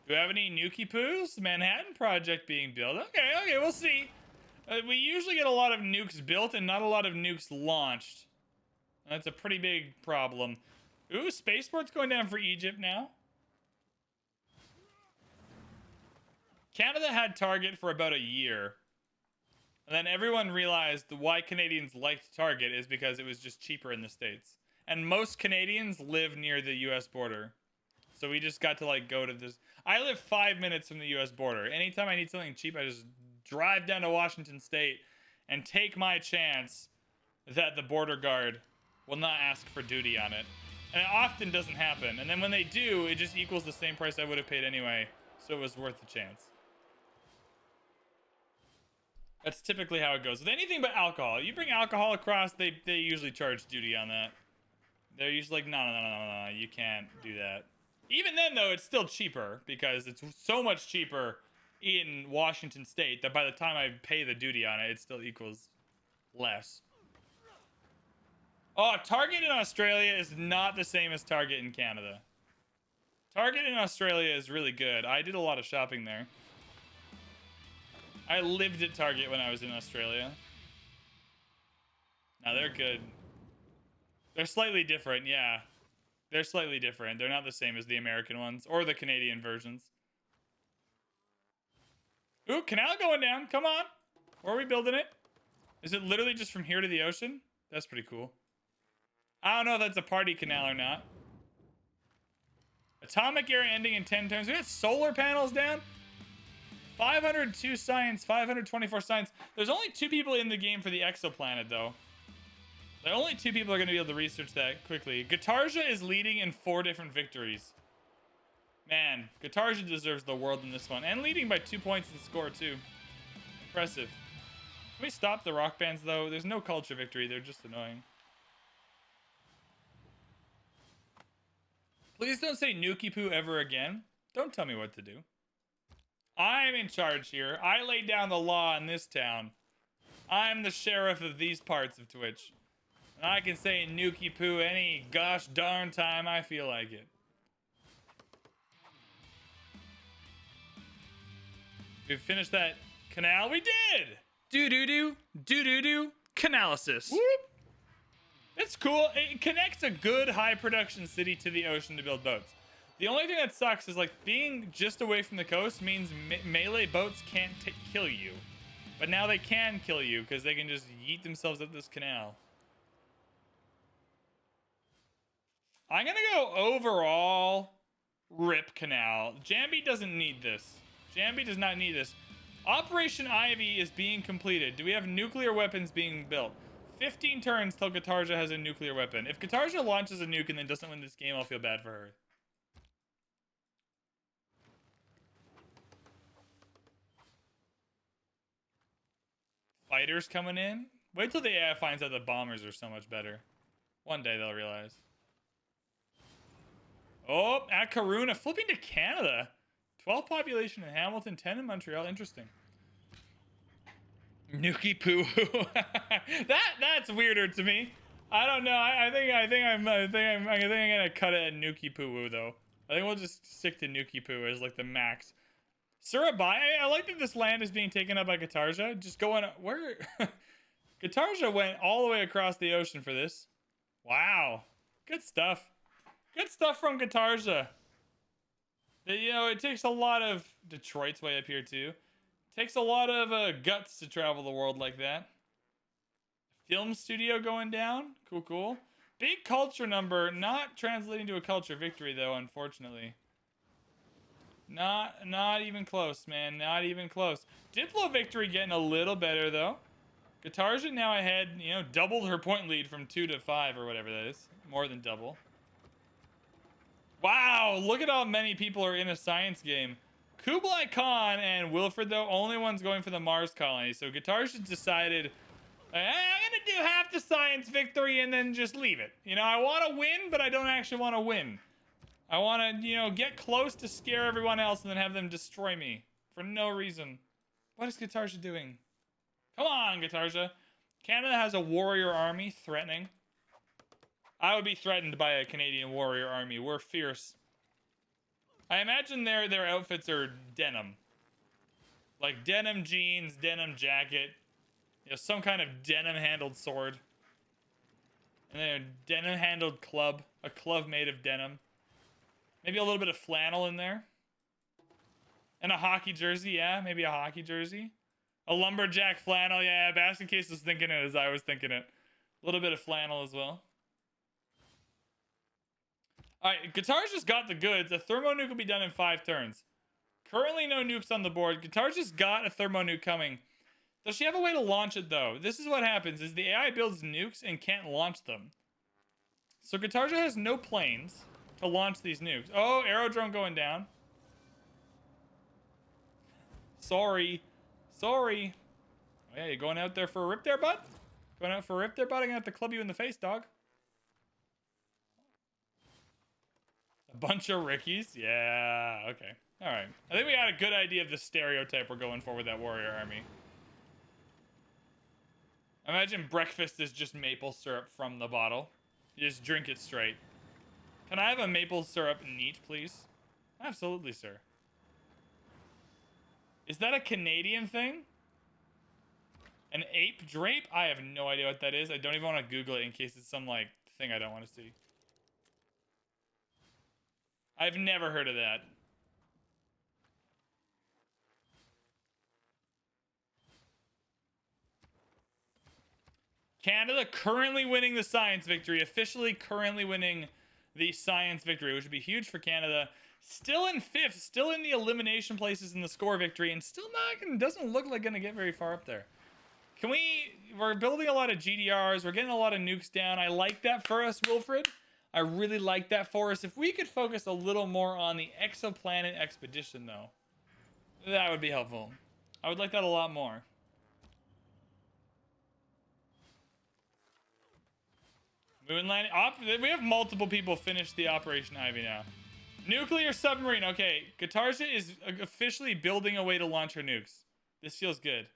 Do we have any Nuki Poos? Manhattan Project being built. Okay, we'll see. We usually get a lot of nukes built and not a lot of nukes launched. That's a pretty big problem. Ooh, spaceport's going down for Egypt now. Canada had Target for about a year. And then everyone realized why Canadians liked Target is because it was just cheaper in the States. And most Canadians live near the US border. So we just got to like go to this. I live 5 minutes from the US border. Anytime I need something cheap, I just drive down to Washington State and take my chance that the border guard will not ask for duty on it. And it often doesn't happen. And then when they do, it just equals the same price I would have paid anyway. So it was worth the chance. That's typically how it goes. With anything but alcohol. You bring alcohol across, they usually charge duty on that. They're usually like, no, you can't do that. Even then, though, it's still cheaper because it's so much cheaper in Washington State that by the time I pay the duty on it, it still equals less. Oh, Target in Australia is not the same as Target in Canada. Target in Australia is really good. I did a lot of shopping there. I lived at Target when I was in Australia. Now, they're good. They're slightly different, yeah. They're slightly different. They're not the same as the American ones or the Canadian versions. Ooh, canal going down. Come on. Where are we building it? Is it literally just from here to the ocean? That's pretty cool. I don't know if that's a party canal or not. Atomic era ending in 10 turns. We got solar panels down. 502 science, 524 science. There's only 2 people in the game for the exoplanet, though. The only 2 people are going to be able to research that quickly. Gatarja is leading in 4 different victories. Man, Gatarja deserves the world in this one. And leading by 2 points in score, too. Impressive. Can we stop the rock bands, though? There's no culture victory. They're just annoying. Please don't say Nuki Poo ever again. Don't tell me what to do. I'm in charge here. I laid down the law in this town. I'm the sheriff of these parts of Twitch. And I can say Nuki Poo any gosh darn time I feel like it. We've finished that canal. We did! Do-do-do, canalysis. Whoop! It's cool. It connects a good high production city to the ocean to build boats. The only thing that sucks is like being just away from the coast means melee boats can't kill you. But now they can kill you because they can just yeet themselves up this canal. I'm going to go overall rip canal. Jambi doesn't need this. Jambi does not need this. Operation Ivy is being completed. Do we have nuclear weapons being built? 15 turns till Gatarja has a nuclear weapon. If Gatarja launches a nuke and then doesn't win this game, I'll feel bad for her. Fighters coming in. Wait till the AI finds out the bombers are so much better. One day they'll realize. Oh, at Karuna, flipping to Canada. 12 population in Hamilton, 10 in Montreal. Interesting. Nuki Poo. That's weirder to me. I don't know. I think I'm gonna cut it at Nuki Poo though. I think we'll just stick to Nuki Poo as like the max. Surabai, I like that this land is being taken up by Gatarja. Just going where Gatarja went all the way across the ocean for this. Wow. Good stuff. Good stuff from Gatarja. You know, it takes a lot of Detroit's way up here too. It takes a lot of guts to travel the world like that. Film studio going down. Cool. Big culture number, not translating to a culture victory though, unfortunately. Not even close, man. Not even close. Diplo victory getting a little better though. Gatarja now ahead, you know, doubled her point lead from 2 to 5 or whatever that is. More than double. Wow, look at how many people are in a science game. Kublai Khan and Wilfred, though, only ones going for the Mars colony. So Gatarja decided, I'm going to do half the science victory and then just leave it. You know, I want to win, but I don't actually want to win. I want to, you know, get close to scare everyone else and then have them destroy me for no reason. What is Guitarja doing? Come on, Guitarja. Canada has a warrior army threatening. I would be threatened by a Canadian warrior army. We're fierce. I imagine their outfits are denim. Like denim jeans, denim jacket. You know, some kind of denim-handled sword. And then a denim-handled club. A club made of denim. Maybe a little bit of flannel in there. And a hockey jersey, yeah. Maybe a hockey jersey. A lumberjack flannel, yeah. Basket Case was thinking it as I was thinking it. A little bit of flannel as well. Alright, Guitar's just got the goods. A thermo nuke will be done in 5 turns. Currently no nukes on the board. Guitar's just got a thermo nuke coming. Does she have a way to launch it though? This is what happens, is the AI builds nukes and can't launch them. So Guitarja has no planes to launch these nukes. Oh, aerodrome going down. Sorry. Sorry. Oh, yeah, you going out there for a rip there, bud? Going out for a rip there, bud? I'm gonna have to club you in the face, dog. A bunch of Rickies? Yeah, okay. Alright. I think we got a good idea of the stereotype we're going for with that warrior army. Imagine breakfast is just maple syrup from the bottle. You just drink it straight. Can I have a maple syrup neat, please? Absolutely, sir. Is that a Canadian thing? An ape drape? I have no idea what that is. I don't even want to Google it in case it's some, like, thing I don't want to see. I've never heard of that. Canada currently winning the science victory. Officially currently winning the science victory, which would be huge for Canada. Still in 5th, still in the elimination places in the score victory, and still not, doesn't look like gonna get very far up there. We're building a lot of GDRs, we're getting a lot of nukes down. I like that for us, Wilfred. I really like that for us. If we could focus a little more on the exoplanet expedition, though, that would be helpful. I would like that a lot more. Moon landing. We have multiple people finish the Operation Ivy now. Nuclear submarine. Okay, Guitarja is officially building a way to launch her nukes. This feels good.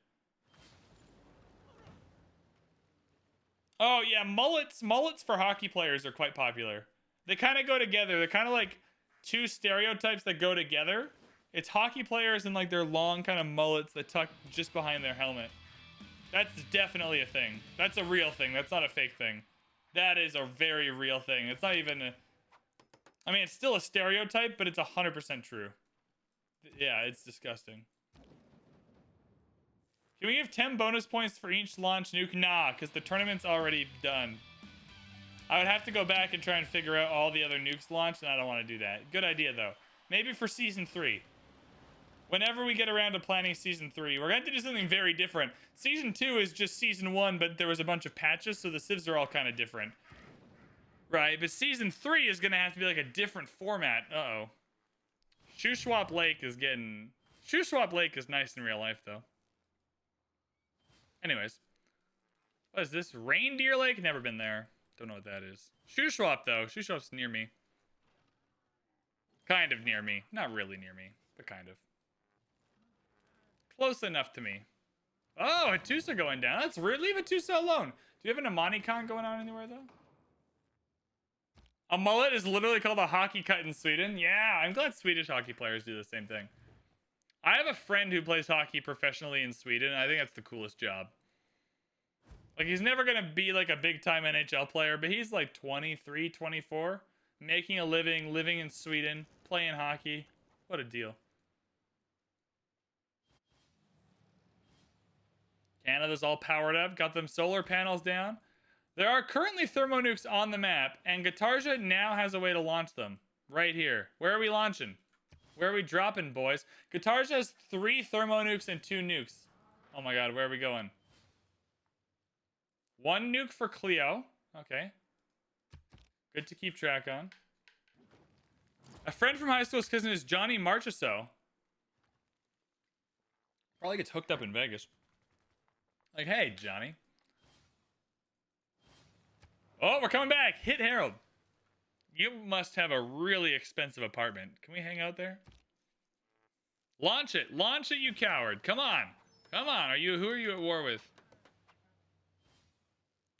Oh, yeah, mullets. Mullets for hockey players are quite popular. They kind of go together. They're kind of like 2 stereotypes that go together. It's hockey players and like their long kind of mullets that tuck just behind their helmet. That's definitely a thing. That's a real thing. That's not a fake thing. That is a very real thing. It's not even a... I mean, it's still a stereotype, but it's 100% true. Yeah, it's disgusting. Can we give 10 bonus points for each launch nuke? Nah, because the tournament's already done. I would have to go back and try and figure out all the other nukes launched, and I don't want to do that. Good idea, though. Maybe for Season 3. Whenever we get around to planning Season 3, we're going to do something very different. Season 2 is just Season 1, but there was a bunch of patches, so the civs are all kind of different. Right, but Season 3 is going to have to be like a different format. Uh-oh. Shuswap Lake is getting... Shuswap Lake is nice in real life, though. Anyways. What is this? Reindeer Lake? Never been there. Don't know what that is. Shuswap, though. Shuswap's near me. Kind of near me. Not really near me, but kind of. Close enough to me. Oh, Hatusa going down. That's weird. Leave Hatusa alone. Do you have an AmaniCon going on anywhere, though? A mullet is literally called a hockey cut in Sweden. Yeah, I'm glad Swedish hockey players do the same thing. I have a friend who plays hockey professionally in Sweden, and I think that's the coolest job. Like, he's never going to be, like, a big-time NHL player, but he's, like, 23, 24, making a living, living in Sweden, playing hockey. What a deal. Canada's all powered up, got them solar panels down. There are currently thermonukes on the map, and Guitarja now has a way to launch them. Right here. Where are we launching? Where are we dropping, boys? Guitarja has 3 thermonukes and 2 nukes. Oh my god, where are we going? 1 nuke for Cleo. Okay. Good to keep track on. A friend from high school's cousin is Johnny Marchessault. Probably gets hooked up in Vegas. Like, hey, Johnny. Oh, we're coming back. Hit Harold. You must have a really expensive apartment. Can we hang out there? Launch it. Launch it, you coward. Come on. Come on, who are you at war with?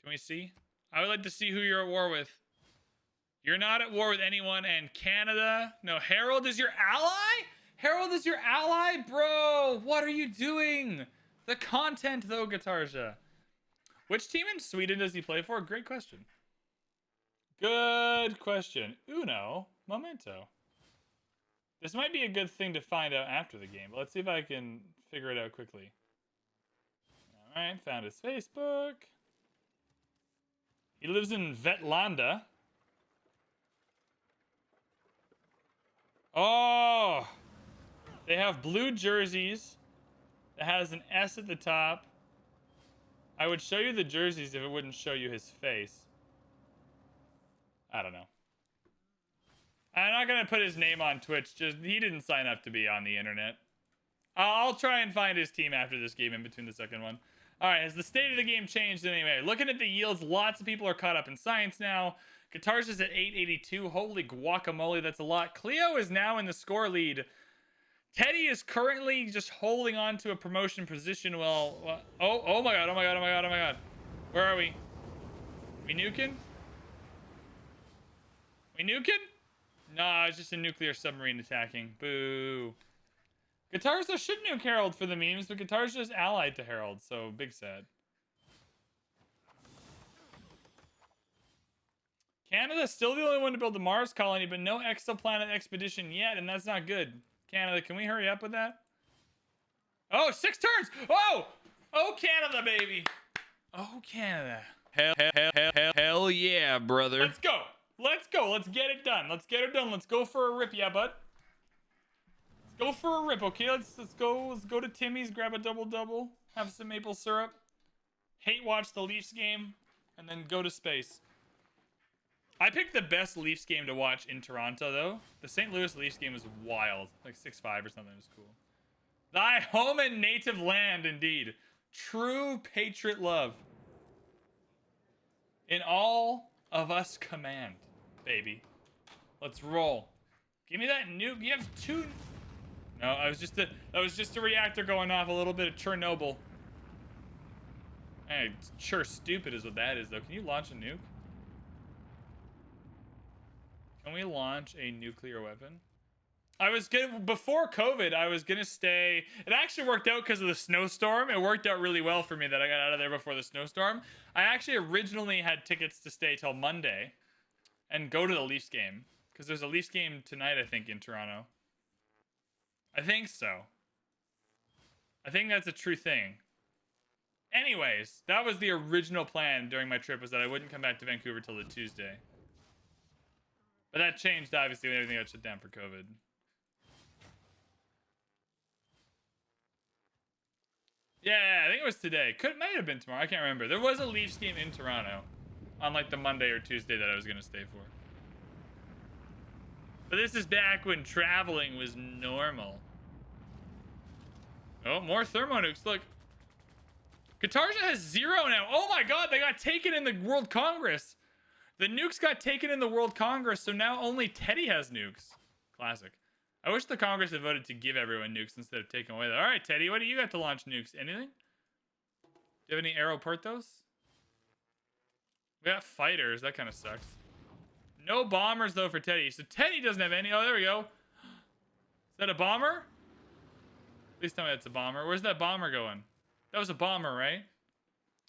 Can we see? I would like to see who you're at war with. You're not at war with anyone, and Canada. No, Harold is your ally? Harold is your ally? Bro, what are you doing? The content, though, Guitarja. Which team in Sweden does he play for? Great question. Good question. Uno momento. This might be a good thing to find out after the game, but let's see if I can figure it out quickly. All right, found his Facebook. He lives in Vetlanda. Oh, they have blue jerseys that has an S at the top. I would show you the jerseys if it wouldn't show you his face. I don't know. I'm not gonna put his name on Twitch. Just he didn't sign up to be on the internet. I'll try and find his team after this game in between the second one. All right, has the state of the game changed anyway? Looking at the yields, lots of people are caught up in science now. Guitars is at 882. Holy guacamole, that's a lot. Cleo is now in the score lead. Teddy is currently just holding on to a promotion position while... Oh my god, oh my god, oh my god, oh my god. Where are we? We nuking? We nuking? Nah, it's just a nuclear submarine attacking. Boo. Guitarza should nuke Harold for the memes, but Guitarza is allied to Harold, so big sad. Canada's still the only one to build the Mars colony, but no exoplanet expedition yet, and that's not good. Canada, can we hurry up with that? Oh, 6 turns! Oh! Oh, Canada, baby! Oh, Canada. Hell yeah, brother. Let's go! Let's go! Let's get it done. Let's get it done. Let's go for a rip, yeah, bud. Let's go for a rip, okay? Let's go to Timmy's, grab a double-double, have some maple syrup, hate watch the Leafs game, and then go to space. I picked the best Leafs game to watch in Toronto, though. The St. Louis Leafs game was wild. Like 6-5 or something. It was cool. Thy home and native land, indeed. True patriot love. In all of us command, baby. Let's roll. Give me that nuke. You have 2... No, that was just a reactor going off. A little bit of Chernobyl. Hey, sure stupid is what that is, though. Can you launch a nuke? Can we launch a nuclear weapon? Before COVID, I was gonna stay. It actually worked out because of the snowstorm. It worked out really well for me that I got out of there before the snowstorm. I actually originally had tickets to stay till Monday and go to the Leafs game. Because there's a Leafs game tonight, I think, in Toronto. I think so. I think that's a true thing. Anyways, that was the original plan during my trip, was that I wouldn't come back to Vancouver till the Tuesday. But that changed, obviously, when everything got shut down for COVID. Yeah, I think it was today. Might have been tomorrow. I can't remember. There was a Leafs game in Toronto on like the Monday or Tuesday that I was going to stay for. But this is back when traveling was normal. Oh, more thermonukes. Look. Guitarja has 0 now. Oh my god, they got taken in the World Congress. The nukes got taken in the World Congress, so now only Teddy has nukes. Classic. I wish the Congress had voted to give everyone nukes instead of taking away. All right, Teddy, what do you got to launch nukes? Anything? Do you have any aeropuertos? We got fighters. That kind of sucks. No bombers, though, for Teddy. So Teddy doesn't have any. Oh, there we go. Is that a bomber? Please tell me that's a bomber. Where's that bomber going? That was a bomber, right?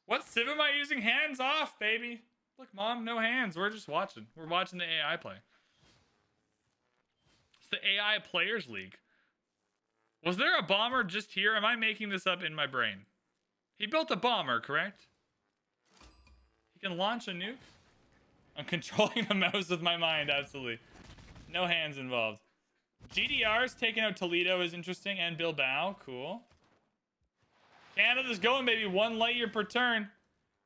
What civ am I using? Hands off, baby. Look, Mom, no hands. We're just watching. We're watching the AI play. It's the AI Players League. Was there a bomber just here? Am I making this up in my brain? He built a bomber, correct? He can launch a nuke? I'm controlling the mouse with my mind, absolutely. No hands involved. GDR's taking out Toledo is interesting, and Bilbao. Cool. Canada's going, baby. 1 light year per turn.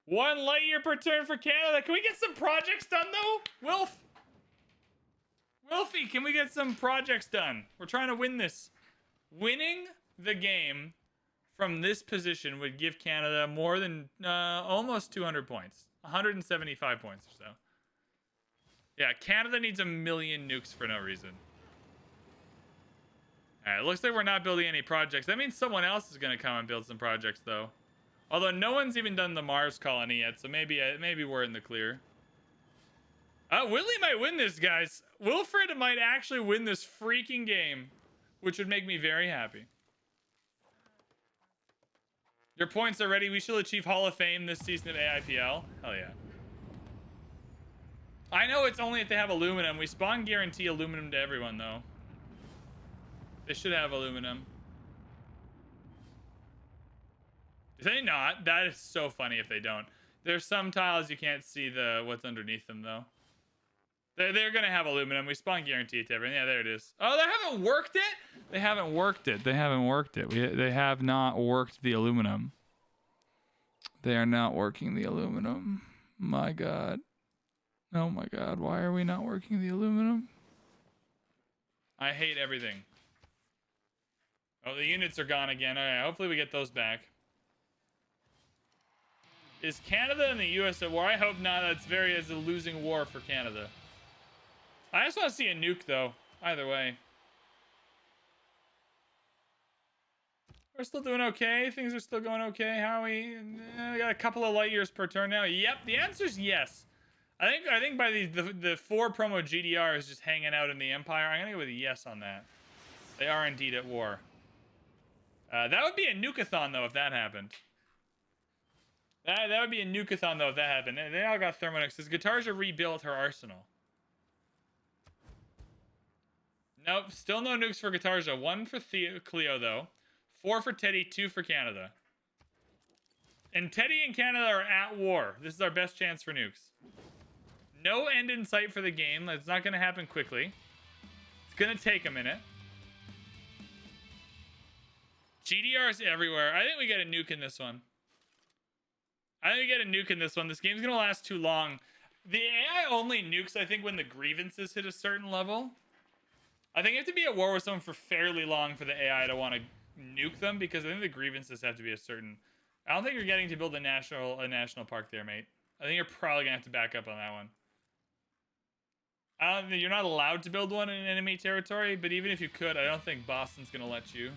1 light year per turn for Canada. Can we get some projects done, though? Wilfie, can we get some projects done? We're trying to win this. Winning the game from this position would give Canada more than almost 200 points. 175 points or so. Yeah, Canada needs 1 million nukes for no reason. All right, it looks like we're not building any projects. That means someone else is going to come and build some projects, though. Although no one's even done the Mars colony yet, so maybe we're in the clear. Willie might win this, guys. Wilfred might actually win this freaking game, which would make me very happy. Your points are ready. We shall achieve Hall of Fame this season of AIPL. Hell yeah. I know it's only if they have aluminum. We spawn guarantee aluminum to everyone, though. They should have aluminum. Do they not? That is so funny if they don't. There's some tiles you can't see what's underneath them, though. They're going to have aluminum. We spawn guarantee it to everyone. Yeah, there it is. Oh, they haven't worked it? They haven't worked it. They haven't worked it. They have not worked the aluminum. They are not working the aluminum. My God. Oh, my God. Why are we not working the aluminum? I hate everything. Oh, the units are gone again. All right, hopefully we get those back. Is Canada and the U.S. at war? I hope not. It's a losing war for Canada. I just want to see a nuke, though. Either way. We're still doing okay. Things are still going okay. How are we? We got a couple of light years per turn now. Yep, the answer's yes. I think by the 4 promo GDRs just hanging out in the Empire, I'm gonna go with a yes on that. They are indeed at war. That would be a nuke-a-thon, though, if that happened. That would be a nuke-a-thon, though, if that happened. They all got thermonukes. Because Guitarja rebuilt her arsenal. Nope, still no nukes for Guitarja. 1 for Cleo, though. 4 for Teddy, 2 for Canada. And Teddy and Canada are at war. This is our best chance for nukes. No end in sight for the game. That's not going to happen quickly. It's going to take a minute. GDR's everywhere. I think we get a nuke in this one. This game's going to last too long. The AI only nukes, I think, when the grievances hit a certain level. I think you have to be at war with someone for fairly long for the AI to want to nuke them, because I think the grievances have to be a certain... I don't think you're getting to build a national park there, mate. I think you're probably going to have to back up on that one. You're not allowed to build one in enemy territory, but even if you could, I don't think Boston's going to let you.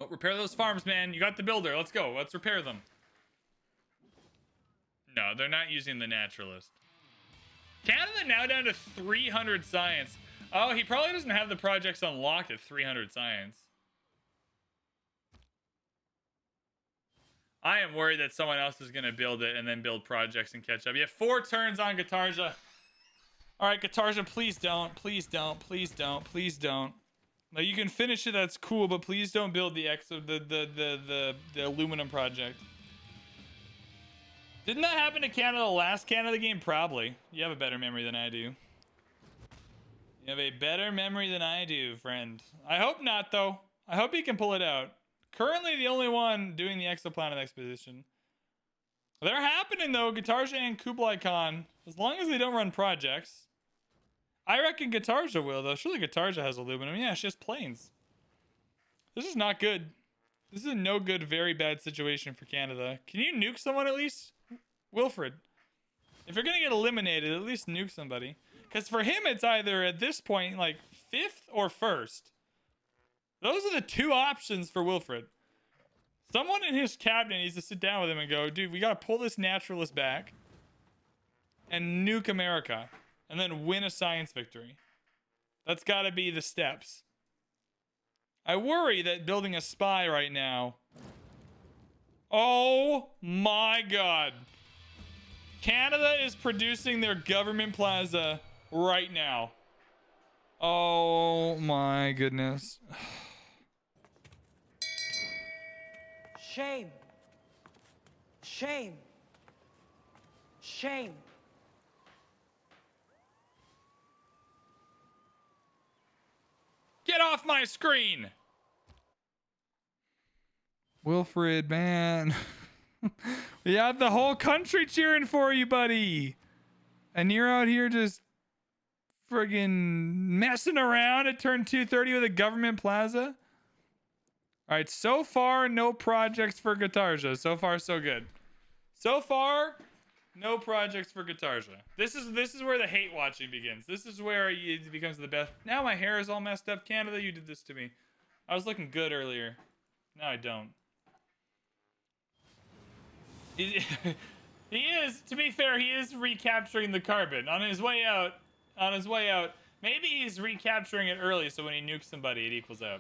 Oh, repair those farms, man. You got the builder. Let's go. Let's repair them. No, they're not using the naturalist. Canada now down to 300 science. Oh, he probably doesn't have the projects unlocked at 300 science. I am worried that someone else is going to build it and then build projects and catch up. You have 4 turns on Guitarja. All right, Guitarja, please don't. Please don't. Please don't. Please don't. Now, you can finish it. That's cool, but please don't build the aluminum project. Didn't that happen to Canada last Canada game? Probably. You have a better memory than I do. You have a better memory than I do, friend. I hope not, though. I hope he can pull it out. Currently the only one doing the exoplanet expedition. They're happening, though. Guitarja and Kublai Khan. As long as they don't run projects. I reckon Guitarja will, though. Surely Guitarja has aluminum. Yeah, she has planes. This is not good. This is a no good, very bad situation for Canada. Can you nuke someone at least? Wilfred. If you're going to get eliminated, at least nuke somebody. Because for him, it's either at this point, like, 5th or 1st. Those are the 2 options for Wilfred. Someone in his cabinet needs to sit down with him and go, dude, we got to pull this naturalist back and nuke America and then win a science victory. That's got to be the steps. I worry that building a spy right now. Oh my God. Canada is producing their government plaza right now. Oh my goodness. Shame. Shame. Shame. Get off my screen! Wilfred, man. We have the whole country cheering for you, buddy. And you're out here just friggin' messing around at turn 230 with a government plaza. All right, so far, no projects for Guitarja. So far, so good. So far, no projects for Guitarja. This is where the hate watching begins. This is where it becomes the best. Now my hair is all messed up. Canada, you did this to me. I was looking good earlier. Now I don't. He is, to be fair, he is recapturing the carbon on his way out. On his way out. Maybe he's recapturing it early, so when he nukes somebody, it equals out.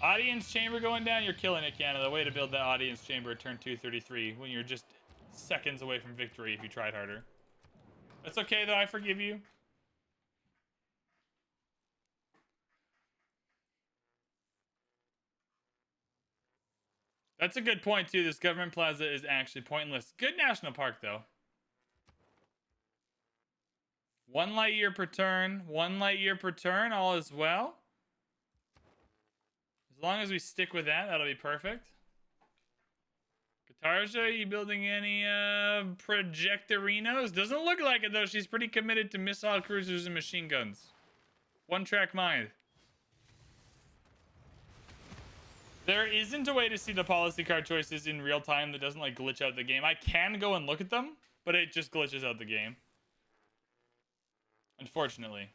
Audience chamber going down. You're killing it, Canada. Way to build that audience chamber at turn 233 when you're just seconds away from victory if you tried harder. That's okay, though. I forgive you. That's a good point, too. This government plaza is actually pointless. Good national park, though. 1 light year per turn. 1 light year per turn. All is well. As long as we stick with that, that'll be perfect. Guitarja, are you building any projectorinos? Doesn't look like it, though. She's pretty committed to missile cruisers and machine guns. One track mind. There isn't a way to see the policy card choices in real time that doesn't like glitch out the game. I can go and look at them, but it just glitches out the game. Unfortunately.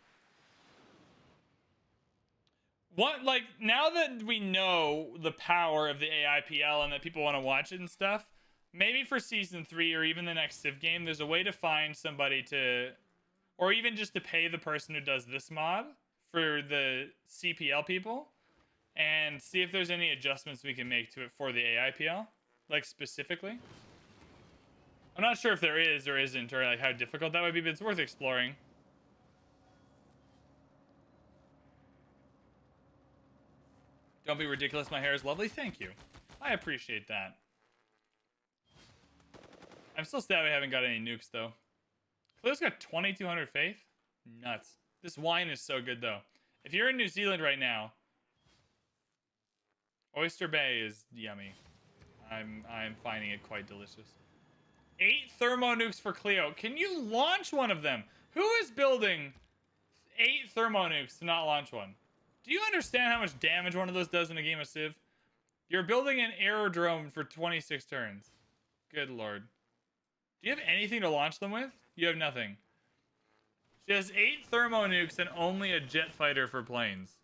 What, like, now that we know the power of the AIPL and that people want to watch it and stuff, maybe for season 3 or even the next Civ game, there's a way to find somebody to, or even just to pay the person who does this mod for the CPL people and see if there's any adjustments we can make to it for the AIPL, like specifically. I'm not sure if there is or isn't, or like how difficult that would be, but it's worth exploring. Don't be ridiculous. My hair is lovely. Thank you. I appreciate that. I'm still sad we haven't got any nukes, though. Clio's got 2,200 faith. Nuts. This wine is so good, though. If you're in New Zealand right now, Oyster Bay is yummy. I'm finding it quite delicious. 8 thermo nukes for Clio. Can you launch one of them? Who is building 8 thermo nukes to not launch one? Do you understand how much damage one of those does in a game of Civ? You're building an aerodrome for 26 turns. Good lord. Do you have anything to launch them with? You have nothing. She has 8 thermo nukes and only a jet fighter for planes.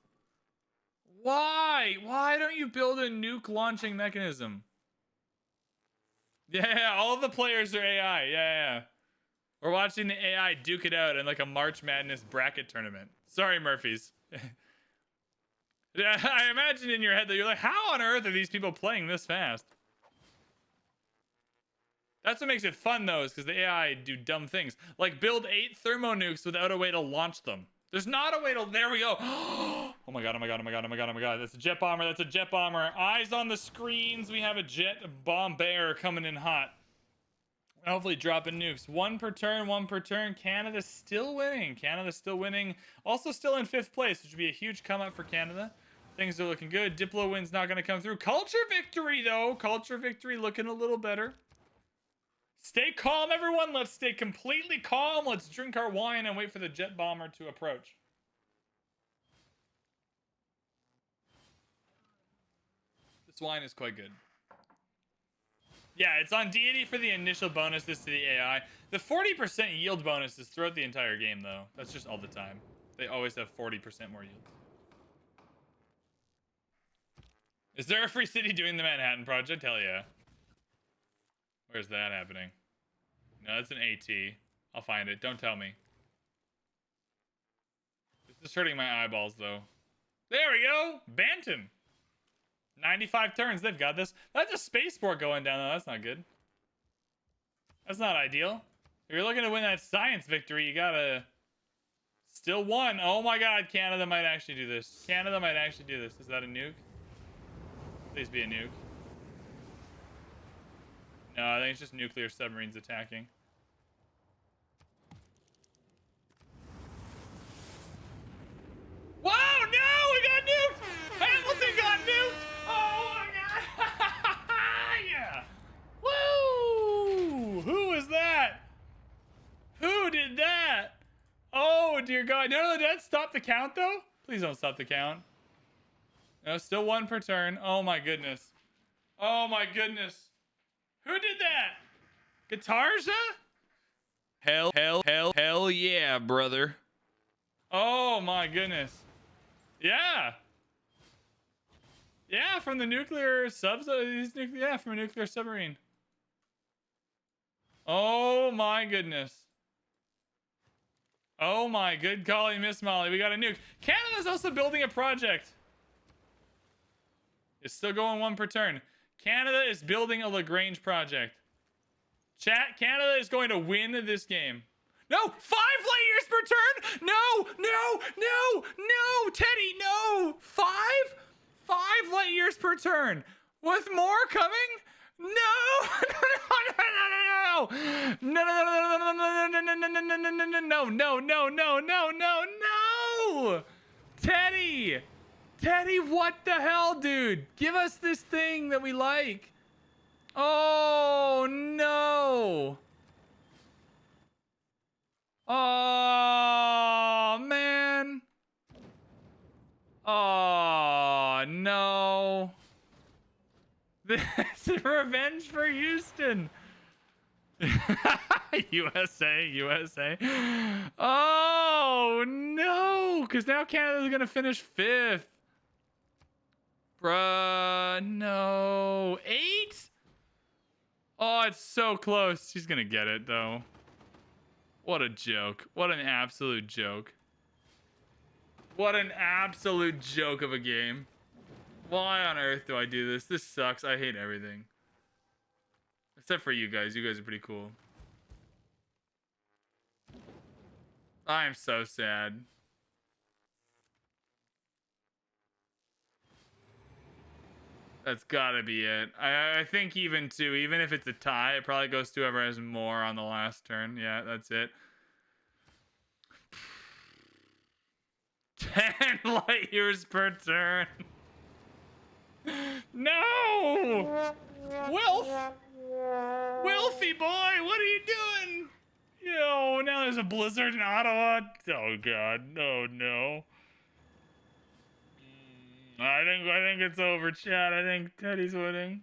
Why? Why don't you build a nuke launching mechanism? Yeah, all the players are AI. Yeah. We're watching the AI duke it out in like a March Madness bracket tournament. Sorry, Murphys. Yeah, I imagine in your head that you're like, how on earth are these people playing this fast? That's what makes it fun, though, is because the AI do dumb things. Like build 8 thermo nukes without a way to launch them. There's not a way to... There we go. Oh my god, oh my god, oh my god, oh my god, oh my god. That's a jet bomber, that's a jet bomber. Eyes on the screens. We have a jet bomber coming in hot. Hopefully dropping nukes. 1 per turn, 1 per turn. Canada's still winning. Canada's still winning. Also still in 5th place, which would be a huge come up for Canada. Things are looking good. Diplo win's not going to come through. Culture victory, though. Culture victory looking a little better. Stay calm, everyone. Let's stay completely calm. Let's drink our wine and wait for the jet bomber to approach. This wine is quite good. Yeah, it's on deity for the initial bonuses to the AI. The 40% yield bonus is throughout the entire game, though. That's just all the time. They always have 40% more yield. Is there a free city doing the Manhattan Project? Hell yeah. Where's that happening? No, it's an AT. I'll find it. Don't tell me. This is hurting my eyeballs, though. There we go! Banton! 95 turns. They've got this. That's a spaceport going down, though. That's not good. That's not ideal. If you're looking to win that science victory, you gotta... Still one. Oh my god, Canada might actually do this. Canada might actually do this. Is that a nuke? Please be a nuke. No, I think it's just nuclear submarines attacking. Whoa, no! We got nuked! Hamilton got nuked! Oh my god! Yeah! Woo! Who was that? Who did that? Oh dear god. No, did that stop the count though? Please don't stop the count. No, still 1 per turn. Oh my goodness. Oh my goodness. Who did that? Katarja? Hell yeah, brother. Oh my goodness. Yeah. Yeah, from the nuclear subs. Yeah, from a nuclear submarine. Oh my goodness. Oh my good golly, Miss Molly. We got a nuke. Canada's also building a project. It's still going 1 per turn. Canada is building a Lagrange project. Chat, Canada is going to win this game. No, 5 light years per turn. No, Teddy, no. 5 light years per turn. With more coming? No, no. Teddy, what the hell, dude? Give us this thing that we like. Oh, no. Oh, man. Oh, no. This is revenge for Houston. USA. Oh, no. Because now Canada's going to finish 5th. Bruh, no. 8? Oh, it's so close. She's going to get it, though. What a joke. What an absolute joke. What an absolute joke of a game. Why on earth do I do this? This sucks. I hate everything. Except for you guys. You guys are pretty cool. I am so sad. That's gotta be it. I think even if it's a tie, it probably goes to whoever has more on the last turn. Yeah, that's it. 10 light years per turn. No! Wilfie boy, what are you doing? Yo, now there's a blizzard in Ottawa. Oh god, oh no. I think it's over, chat. I think Teddy's winning.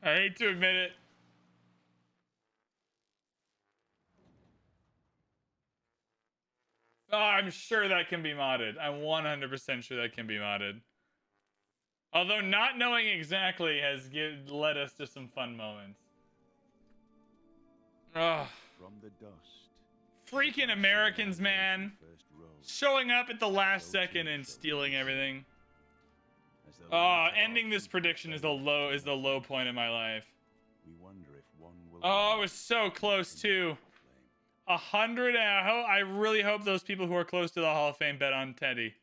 I hate to admit it. Oh, I'm sure that can be modded. I'm 100% sure that can be modded. Although not knowing exactly has led us to some fun moments. Ugh. From the dust. Freaking Americans, man. Showing up at the last second and stealing everything. Ending this prediction is the low point in my life. We wonder if one will. Oh, it was so close too. 100. I really hope those people who are close to the Hall of Fame bet on Teddy.